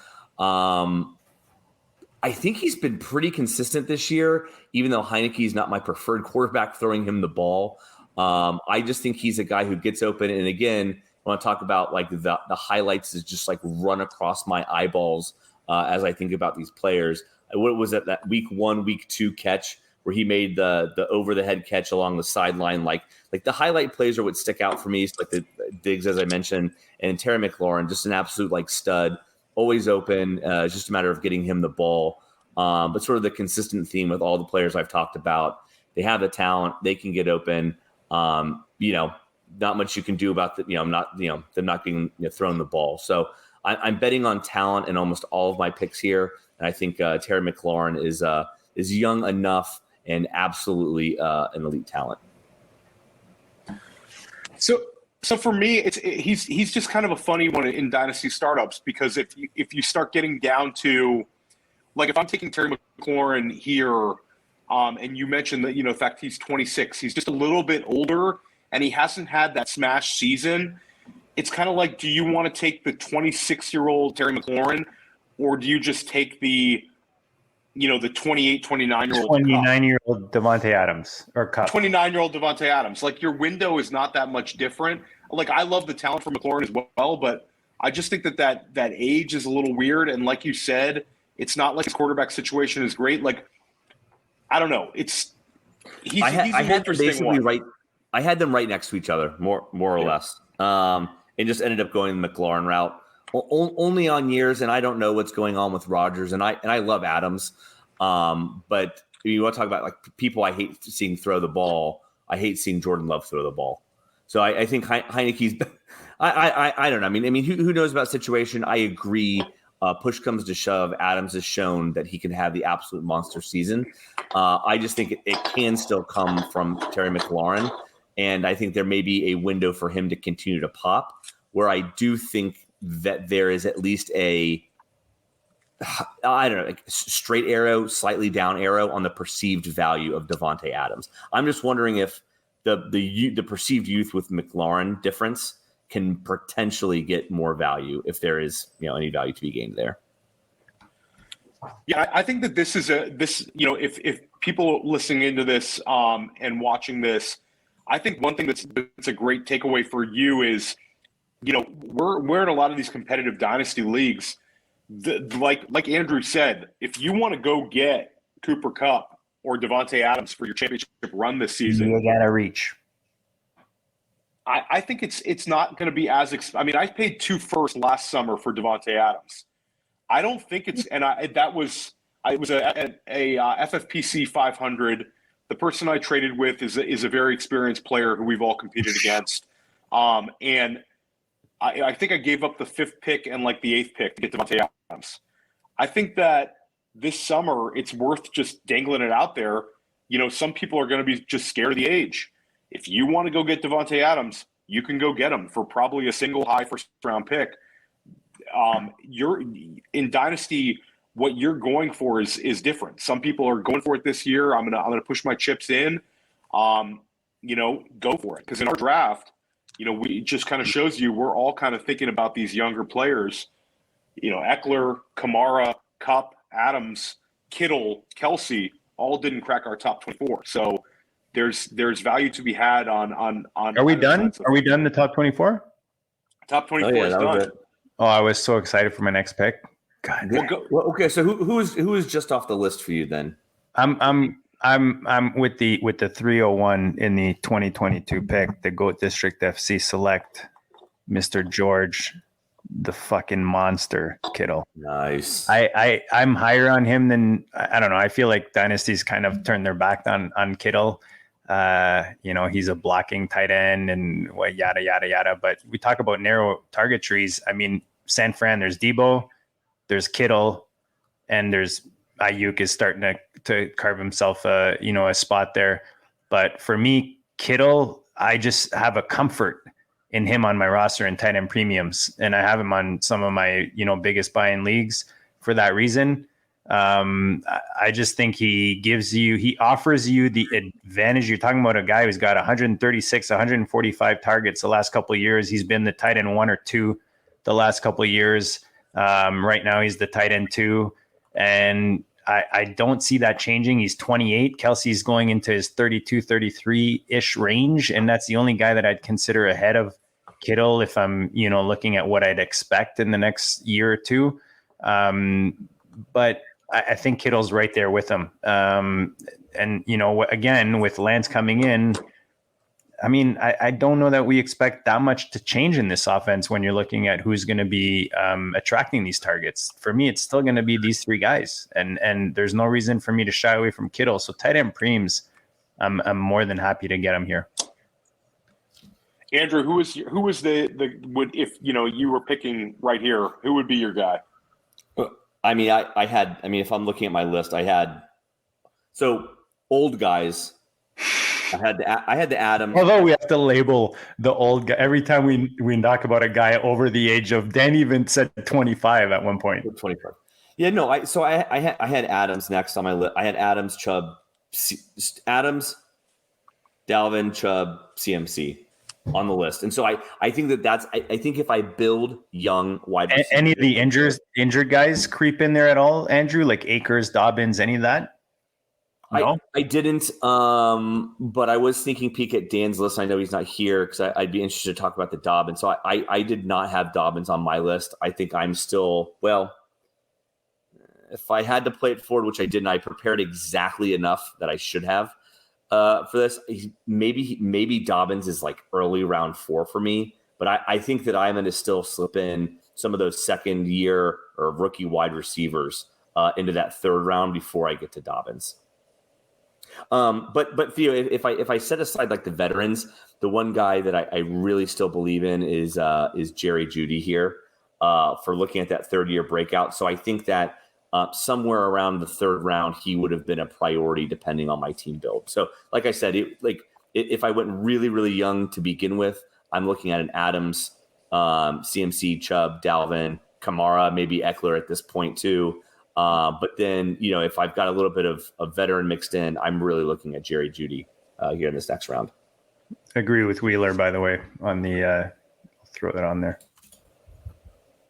I think he's been pretty consistent this year, even though Heineke is not my preferred quarterback throwing him the ball. I just think he's a guy who gets open. And again, I want to talk about like the highlights is just like run across my eyeballs as I think about these players. What was it, that week 1, week 2 catch where he made the over the head catch along the sideline? Like the highlight plays are what stick out for me. It's like the Diggs, as I mentioned, and Terry McLaurin, just an absolute like stud, always open. It's just a matter of getting him the ball. But sort of the consistent theme with all the players I've talked about, they have the talent, they can get open. not much you can do about the, them not being thrown the ball. So I'm betting on talent in almost all of my picks here, and I think Terry McLaurin is young enough and absolutely an elite talent. So for me, he's just kind of a funny one in dynasty startups, because if you start getting down to, like, if I'm taking Terry McLaurin here, and you mentioned that, in fact, he's 26, he's just a little bit older and he hasn't had that smash season. It's kind of like, do you want to take the 26-year-old Terry McLaurin, or do you just take the 28, 29-year-old 29-year-old Devontae Adams or Cup? 29-year-old Devontae Adams. Like, your window is not that much different. Like, I love the talent for McLaurin as well, but I just think that age is a little weird. And like you said, it's not like his quarterback situation is great. Like, I don't know. He's an interesting one. Right. I had them right next to each other, more or less, and just ended up going the McLaurin route. Only on years, and I don't know what's going on with Rodgers, and I love Adams, but you want to talk about, like, people I hate seeing throw the ball. I hate seeing Jordan Love throw the ball. So I think Heineke's. I don't know. I mean, who knows about situation? I agree. Push comes to shove, Adams has shown that he can have the absolute monster season. I just think it can still come from Terry McLaurin, and I think there may be a window for him to continue to pop, where I do think that there is at least a, I don't know, like straight arrow, slightly down arrow on the perceived value of Devontae Adams. I'm just wondering if the perceived youth with McLaurin difference can potentially get more value if there is any value to be gained there. Yeah, I think that this is if people listening into this and watching this, I think one thing that's a great takeaway for you is, we're in a lot of these competitive dynasty leagues. Like Andrew said, if you want to go get Cooper Kupp or Devontae Adams for your championship run this season, you gotta reach. I think it's not going to be as I mean, I paid 2 firsts last summer for Devontae Adams. I don't think it's, and it was a FFPC 500. The person I traded with is a very experienced player who we've all competed against, and I think I gave up the 5th pick and like the 8th pick to get Devontae Adams. I think that this summer it's worth just dangling it out there. Some people are going to be just scared of the age. If you want to go get Devontae Adams, you can go get him for probably a single high first-round pick. You're in Dynasty, what you're going for is different. Some people are going for it this year. I'm gonna push my chips in. Go for it, because in our draft, we just kind of shows you we're all kind of thinking about these younger players. Eckler, Kamara, Kupp, Adams, Kittle, Kelsey all didn't crack our top 24. So there's value to be had on. Are we done? Are we done the top 24? Top 24 is done. Oh, I was so excited for my next pick. God. Okay, so who is just off the list for you then? I'm with the 301 in the 2022 pick, the GOAT District FC Select, Mr. George, the fucking monster Kittle. Nice. I'm higher on him than, I don't know. I feel like Dynasty's kind of turned their back on Kittle. He's a blocking tight end and yada, yada, yada. But we talk about narrow target trees. I mean, San Fran, there's Debo, there's Kittle, and there's Ayuk is starting to carve himself a spot there. But for me, Kittle, I just have a comfort in him on my roster in tight end premiums. And I have him on some of my, biggest buy-in leagues for that reason. I just think he offers you the advantage. You're talking about a guy who's got 136, 145 targets the last couple of years. He's been the tight end 1 or 2 the last couple of years. Right now he's the tight end 2. And I don't see that changing. He's 28. Kelsey's going into his 32, 33-ish range. And that's the only guy that I'd consider ahead of Kittle if I'm, looking at what I'd expect in the next year or two. But I think Kittle's right there with him. And, again, with Lance coming in, I mean, I don't know that we expect that much to change in this offense when you're looking at who's going to be attracting these targets. For me, it's still going to be these 3 guys, and there's no reason for me to shy away from Kittle. So tight end preems, I'm more than happy to get him here. Andrew, who was the would if you were picking right here, who would be your guy? I mean, if I'm looking at my list, I had old guys. I had the Adams. Although we have to label the old guy every time we talk about a guy over the age of. Dan even said 25 at one point. 25. Yeah, no. I had Adams next on my list. I had Adams, Chubb, Adams, Dalvin, Chubb, CMC on the list. And so I think I think if I build young wide receivers, any of the injured guys creep in there at all, Andrew? Like Akers, Dobbins, any of that? No? I didn't, but I was thinking peek at Dan's list. I know he's not here because I'd be interested to talk about the Dobbins. So I did not have Dobbins on my list. I think I'm still, if I had to play it forward, which I didn't, I prepared exactly enough that I should have for this. Maybe Dobbins is like early round 4 for me, but I think that I'm going to still slip in some of those second year or rookie wide receivers into that third round before I get to Dobbins. But Theo, if I set aside like the veterans, the one guy that I really still believe in is Jerry Jeudy here for looking at that third year breakout. So I think that somewhere around the third round, he would have been a priority depending on my team build. So like I said, if I went really, really young to begin with, I'm looking at an Adams, CMC, Chubb, Dalvin, Kamara, maybe Eckler at this point too. But then, if I've got a little bit of a veteran mixed in, I'm really looking at Jerry Jeudy here in this next round. Agree with Wheeler, by the way, on the I'll throw that on there.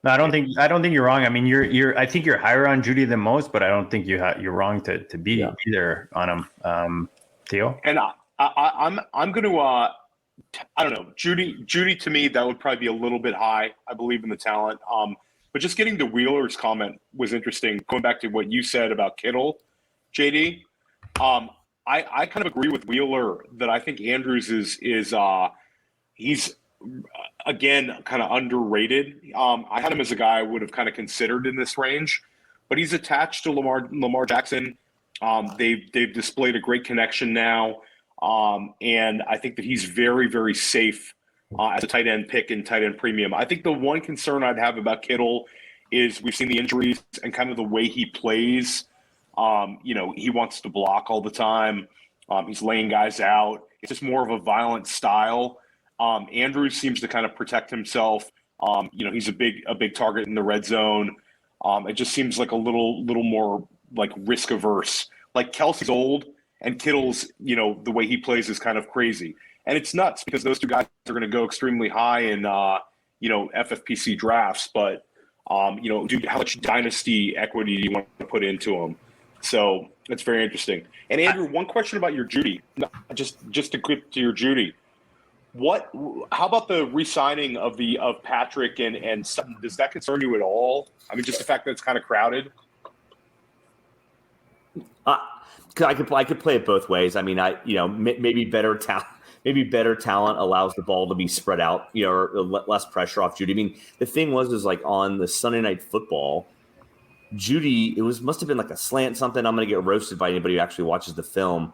No, I don't think you're wrong. I mean, I think you're higher on Jeudy than most, but I don't think you're wrong to be either on him. Theo? And I'm going to I don't know, Jeudy to me, that would probably be a little bit high. I believe in the talent. But just getting to Wheeler's comment was interesting. Going back to what you said about Kittle, JD, I kind of agree with Wheeler that I think Andrews is he's again kind of underrated. I had him as a guy I would have kind of considered in this range, but he's attached to Lamar Jackson. They've displayed a great connection now, and I think that he's very, very safe as a tight end pick and tight end premium. I think the one concern I'd have about Kittle is we've seen the injuries and kind of the way he plays. He wants to block all the time. He's laying guys out. It's just more of a violent style. Andrews seems to kind of protect himself. He's a big target in the red zone. It just seems like a little more like risk averse. Like Kelsey's old and Kittle's, the way he plays is kind of crazy. And it's nuts because those two guys are going to go extremely high in, FFPC drafts. But, how much dynasty equity do you want to put into them? So it's very interesting. And Andrew, one question about your Jeudy, just to get to your Jeudy. How about the re-signing of Patrick and Sutton? Does that concern you at all? I mean, just the fact that it's kind of crowded. I could play it both ways. I mean, maybe better talent. Maybe better talent allows the ball to be spread out, or less pressure off Jeudy. I mean, the thing was like on the Sunday Night Football, Jeudy, must have been like a slant something. I'm going to get roasted by anybody who actually watches the film,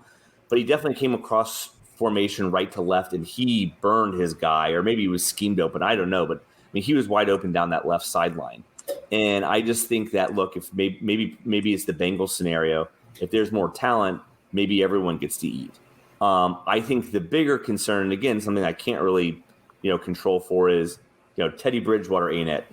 but he definitely came across formation right to left, and he burned his guy, or maybe he was schemed open. I don't know, but I mean, he was wide open down that left sideline. And I just think that, look, if maybe it's the Bengals scenario. If there's more talent, maybe everyone gets to eat. I think the bigger concern, again, something I can't really, control for is, Teddy Bridgewater ain't it.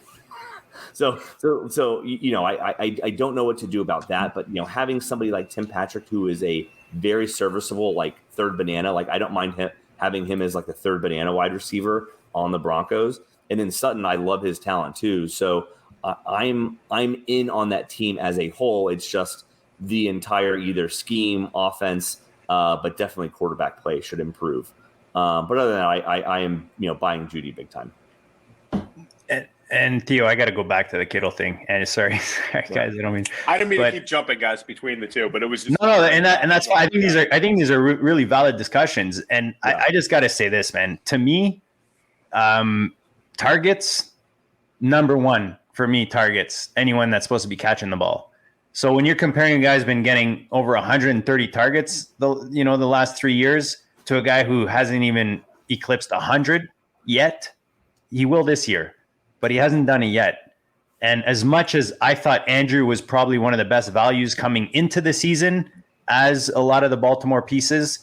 So I don't know what to do about that. But having somebody like Tim Patrick, who is a very serviceable like third banana, like I don't mind having him as like the third banana wide receiver on the Broncos. And then Sutton, I love his talent too. So I'm in on that team as a whole. It's just the entire either scheme, offense. But definitely quarterback play should improve. But other than that, I am buying Jeudy big time. And Theo, I got to go back to the Kittle thing. And sorry guys, I didn't mean to keep jumping, guys, between the two, but it was just no, and that's why I think these are really valid discussions. And I just got to say this, man. To me, targets number one for me. Targets anyone that's supposed to be catching the ball. So when you're comparing a guy who's been getting over 130 targets, the last 3 years to a guy who hasn't even eclipsed 100 yet. He will this year, but he hasn't done it yet. And as much as I thought Andrew was probably one of the best values coming into the season, as a lot of the Baltimore pieces,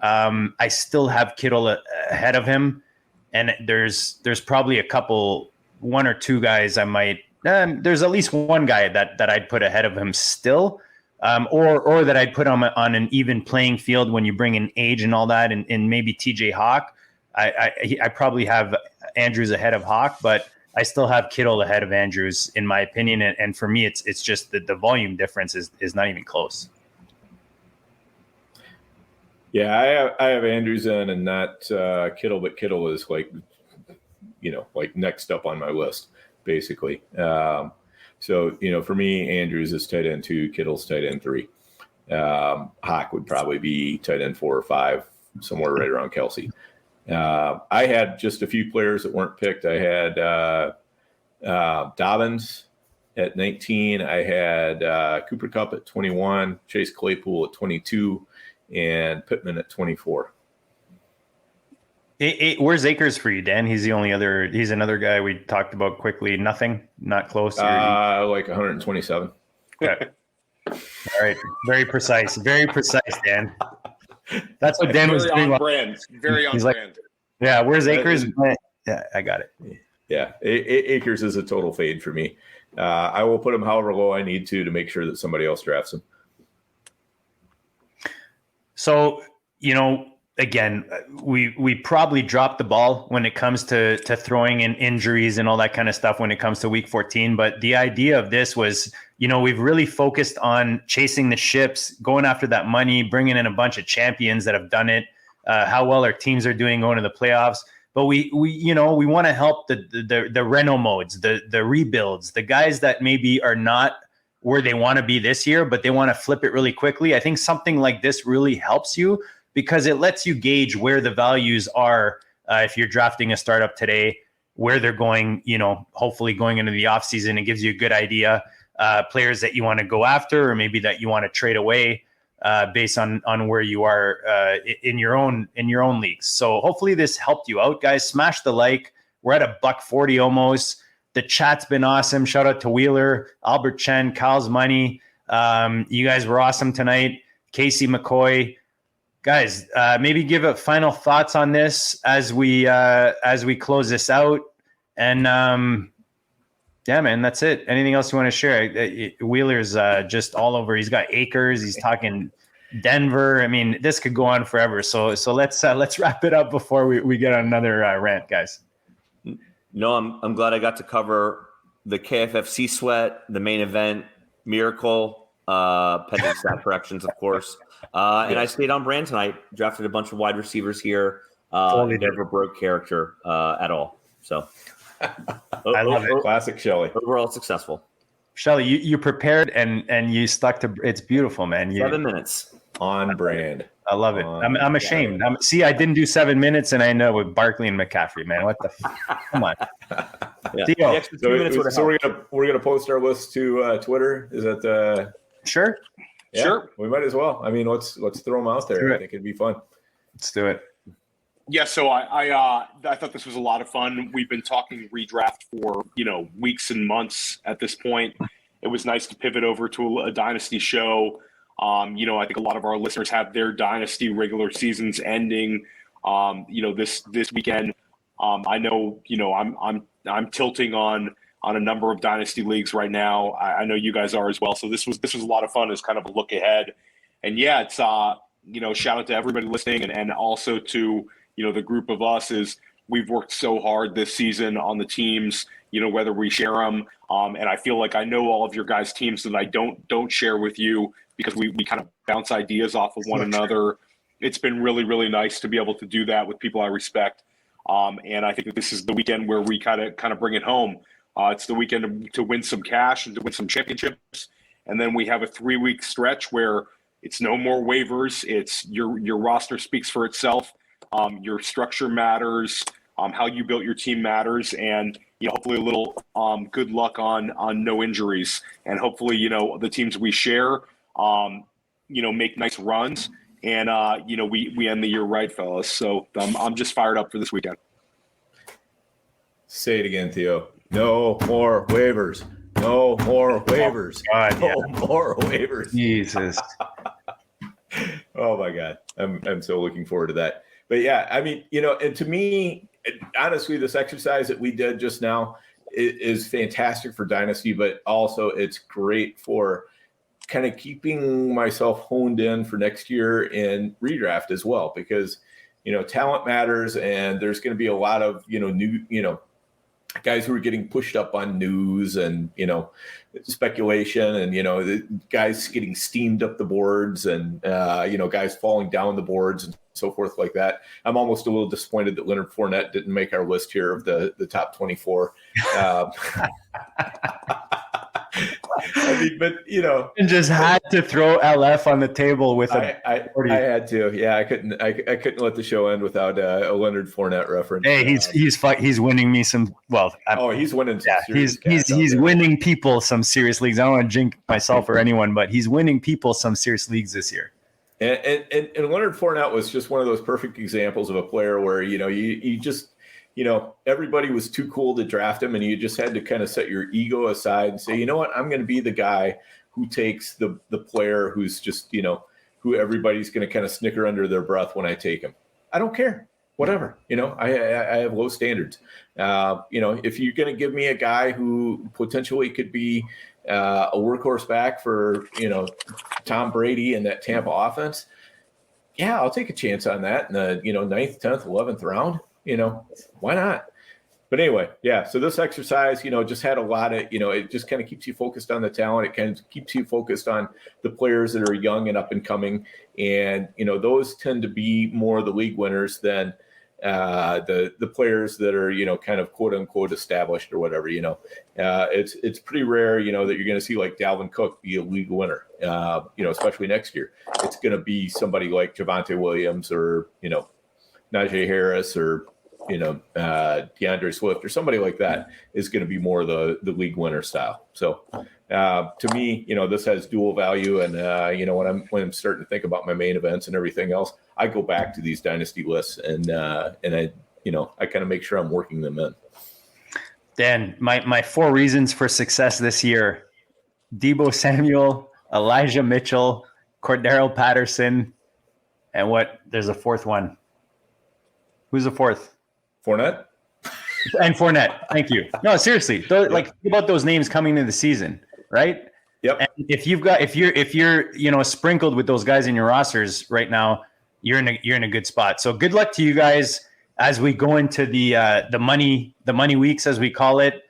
I still have Kittle ahead of him. And there's probably one or two guys I might. There's at least one guy that I'd put ahead of him still, or that I'd put on an even playing field when you bring in age and all that, and maybe TJ Hawk. I probably have Andrews ahead of Hawk, but I still have Kittle ahead of Andrews in my opinion. And for me, it's just that the volume difference is not even close. Yeah, I have Andrews in and not Kittle, but Kittle is like next up on my list, basically. So, for me, Andrews is tight end 2, Kittle's tight end 3. Hawk would probably be tight end 4 or 5, somewhere right around Kelsey. I had just a few players that weren't picked. I had Dobbins at 19. I had Cooper Kupp at 21, Chase Claypool at 22, and Pittman at 24. Where's Akers for you, Dan? He's another guy we talked about quickly. Nothing, not close. Like 127. Okay. All right. Very precise, Dan. That's what Dan was doing. Very on brand. Yeah, where's Akers? Yeah, I got it. Yeah, Akers is a total fade for me. I will put him however low I need to make sure that somebody else drafts him. So, again, we probably dropped the ball when it comes to throwing in injuries and all that kind of stuff when it comes to week 14. But the idea of this was, we've really focused on chasing the ships, going after that money, bringing in a bunch of champions that have done it, how well our teams are doing going to the playoffs. But we want to help the Reno-modes, the rebuilds, the guys that maybe are not where they want to be this year, but they want to flip it really quickly. I think something like this really helps you because it lets you gauge where the values are if you're drafting a startup today, where they're going, hopefully going into the offseason. It gives you a good idea, players that you want to go after or maybe that you want to trade away based on where you are in your own leagues. So hopefully this helped you out, guys. Smash the like. We're at $140 almost. The chat's been awesome. Shout out to Wheeler, Albert Chen, Kyle's Money. You guys were awesome tonight. Casey McCoy. Guys, maybe give a final thoughts on this as we close this out. And yeah, man, that's it. Anything else you want to share? Wheeler's just all over. He's got Akers. He's talking Denver. I mean, this could go on forever. So let's wrap it up before we get on another rant, guys. No, I'm glad I got to cover the KFFC sweat, the main event, Miracle, pending stat corrections, of course. And I stayed on brand tonight, drafted a bunch of wide receivers here. Never broke character at all. So I love it. Classic Shelley. Overall successful. Shelley, you prepared and you stuck to it's beautiful, man. 7 minutes. On brand. I love it. I'm ashamed. I didn't do 7 minutes, and I know with Barkley and McCaffrey, man. What the? Come on. Yeah. So we're gonna post our list to Twitter. Is that sure? Yeah, sure. We might as well. I mean, let's throw them out there. I think it'd be fun. Let's do it. Yeah. So I thought this was a lot of fun. We've been talking redraft for weeks and months at this point. It was nice to pivot over to a dynasty show. I think a lot of our listeners have their dynasty regular seasons ending, this weekend. I know, I'm tilting on a number of dynasty leagues right now. I know you guys are as well. So this was a lot of fun as kind of a look ahead. And yeah, it's, shout out to everybody listening and also to, the group of us is we've worked so hard this season on the teams, whether we share them. And I feel like I know all of your guys' teams that I don't share with you because we kind of bounce ideas off of one another. It's been really, really nice to be able to do that with people I respect. And I think that this is the weekend where we kind of bring it home. It's the weekend to win some cash and to win some championships. And then we have a 3-week stretch where it's no more waivers. It's your roster speaks for itself. Your structure matters. How you built your team matters. And hopefully a little good luck on no injuries. And hopefully, the teams we share, make nice runs. And, we end the year right, fellas. So I'm just fired up for this weekend. Say it again, Theo. No more waivers. No more waivers. God, yeah. No more waivers. Jesus. Oh my God. I'm so looking forward to that. But yeah, I mean, you know, and to me, honestly, this exercise that we did just now is fantastic for Dynasty, but also it's great for kind of keeping myself honed in for next year in redraft as well, because, you know, talent matters, and there's going to be a lot of, you know, new, you know, guys who are getting pushed up on news and, you know, speculation, and, you know, the guys getting steamed up the boards, and, you know, guys falling down the boards and so forth like that. I'm almost a little disappointed that Leonard Fournette didn't make our list here of the top 24. I mean, but, you know, And just had to throw LF on the table with I had to. Yeah, I couldn't let the show end without a Leonard Fournette reference. Hey, he's winning me some. Well, he's winning. Some he's winning people some serious leagues. I don't want to jinx myself or anyone, but he's winning people some serious leagues this year. And Leonard Fournette was just one of those perfect examples of a player where, you know, you just, you know, everybody was too cool to draft him, and you just had to kind of set your ego aside and say, you know what, I'm going to be the guy who takes the player who's just, you know, who everybody's going to kind of snicker under their breath when I take him. I don't care. Whatever. You know, I have low standards. You know, if you're going to give me a guy who potentially could be a workhorse back for, you know, Tom Brady and that Tampa offense, yeah, I'll take a chance on that in the, you know, 9th, 10th, 11th round. You know, why not? But anyway, yeah. So this exercise, you know, just had a lot of, you know, it just kind of keeps you focused on the talent. It kind of keeps you focused on the players that are young and up and coming. And, you know, those tend to be more the league winners than the players that are, you know, kind of quote unquote established or whatever. You know, it's pretty rare, you know, that you're going to see like Dalvin Cook be a league winner, you know, especially next year. It's going to be somebody like Javonte Williams or, you know, Naji Harris or, you know, DeAndre Swift or somebody like that is going to be more the league winner style. So to me, you know, this has dual value. And, you know, when I'm starting to think about my main events and everything else, I go back to these dynasty lists and I, you know, I kind of make sure I'm working them in. Dan, my 4 reasons for success this year: Deebo Samuel, Elijah Mitchell, Cordero Patterson, and there's a 4th one. Who's the 4th? Fournette? And Fournette. Thank you. No, seriously. Like, think about those names coming into the season, right? Yep. And if you're you know, sprinkled with those guys in your rosters right now, you're in a good spot. So good luck to you guys as we go into the money weeks, as we call it.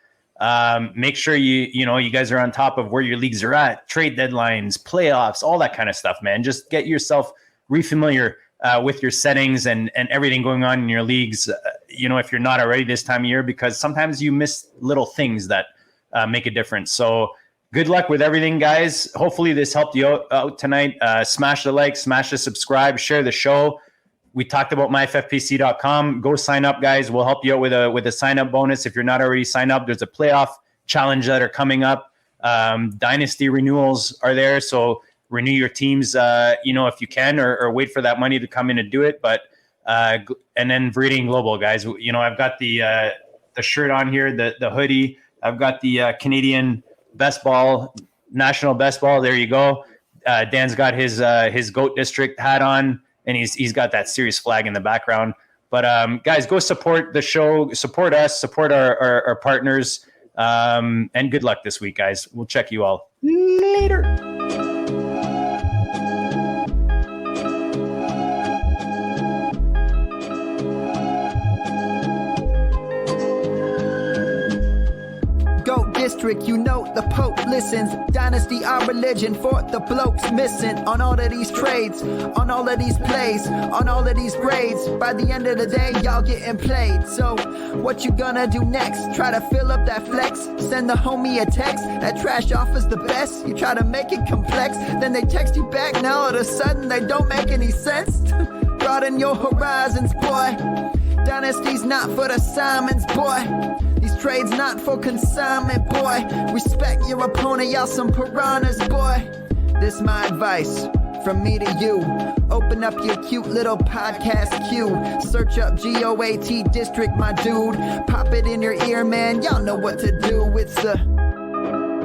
Make sure you guys are on top of where your leagues are at, trade deadlines, playoffs, all that kind of stuff, man. Just get yourself refamiliar with your settings and everything going on in your leagues, you know, if you're not already this time of year, because sometimes you miss little things that make a difference. So good luck with everything, guys. Hopefully this helped you out tonight. Smash the like, smash the subscribe, share the show. We talked about myffpc.com. Go sign up, guys. We'll help you out with a sign up bonus. If you're not already signed up, there's a playoff challenge that are coming up. Dynasty renewals are there. So renew your teams, you know, if you can, or wait for that money to come in and do it. But and then Breeding Global, guys. You know, I've got the shirt on here, the hoodie. I've got the Canadian best ball, national best ball. There you go. Dan's got his GOAT District hat on, and he's got that serious flag in the background. But guys, go support the show, support us, support our partners, and good luck this week, guys. We'll check you all later. District, you know the Pope listens. Dynasty, our religion, for the blokes missing. On all of these trades, on all of these plays, on all of these grades. By the end of the day, y'all getting played. So, what you gonna do next? Try to fill up that flex? Send the homie a text. That trash offer's the best. You try to make it complex, then they text you back. Now all of a sudden they don't make any sense. Broaden your horizons, boy. Dynasty's not for the Simons, boy. These trades not for consignment, boy. Respect your opponent, y'all some piranhas, boy. This my advice from me to you. Open up your cute little podcast queue. Search up GOAT District, my dude. Pop it in your ear, man. Y'all know what to do. It's the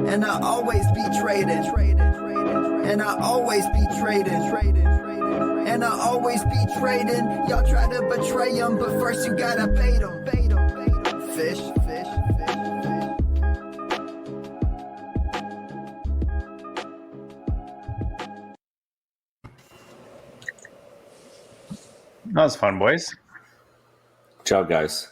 and I always be trading. And I always be trading. And I always be trading. Y'all try to betray them, but first you gotta bait them. Fish. That was fun, boys. Ciao, guys.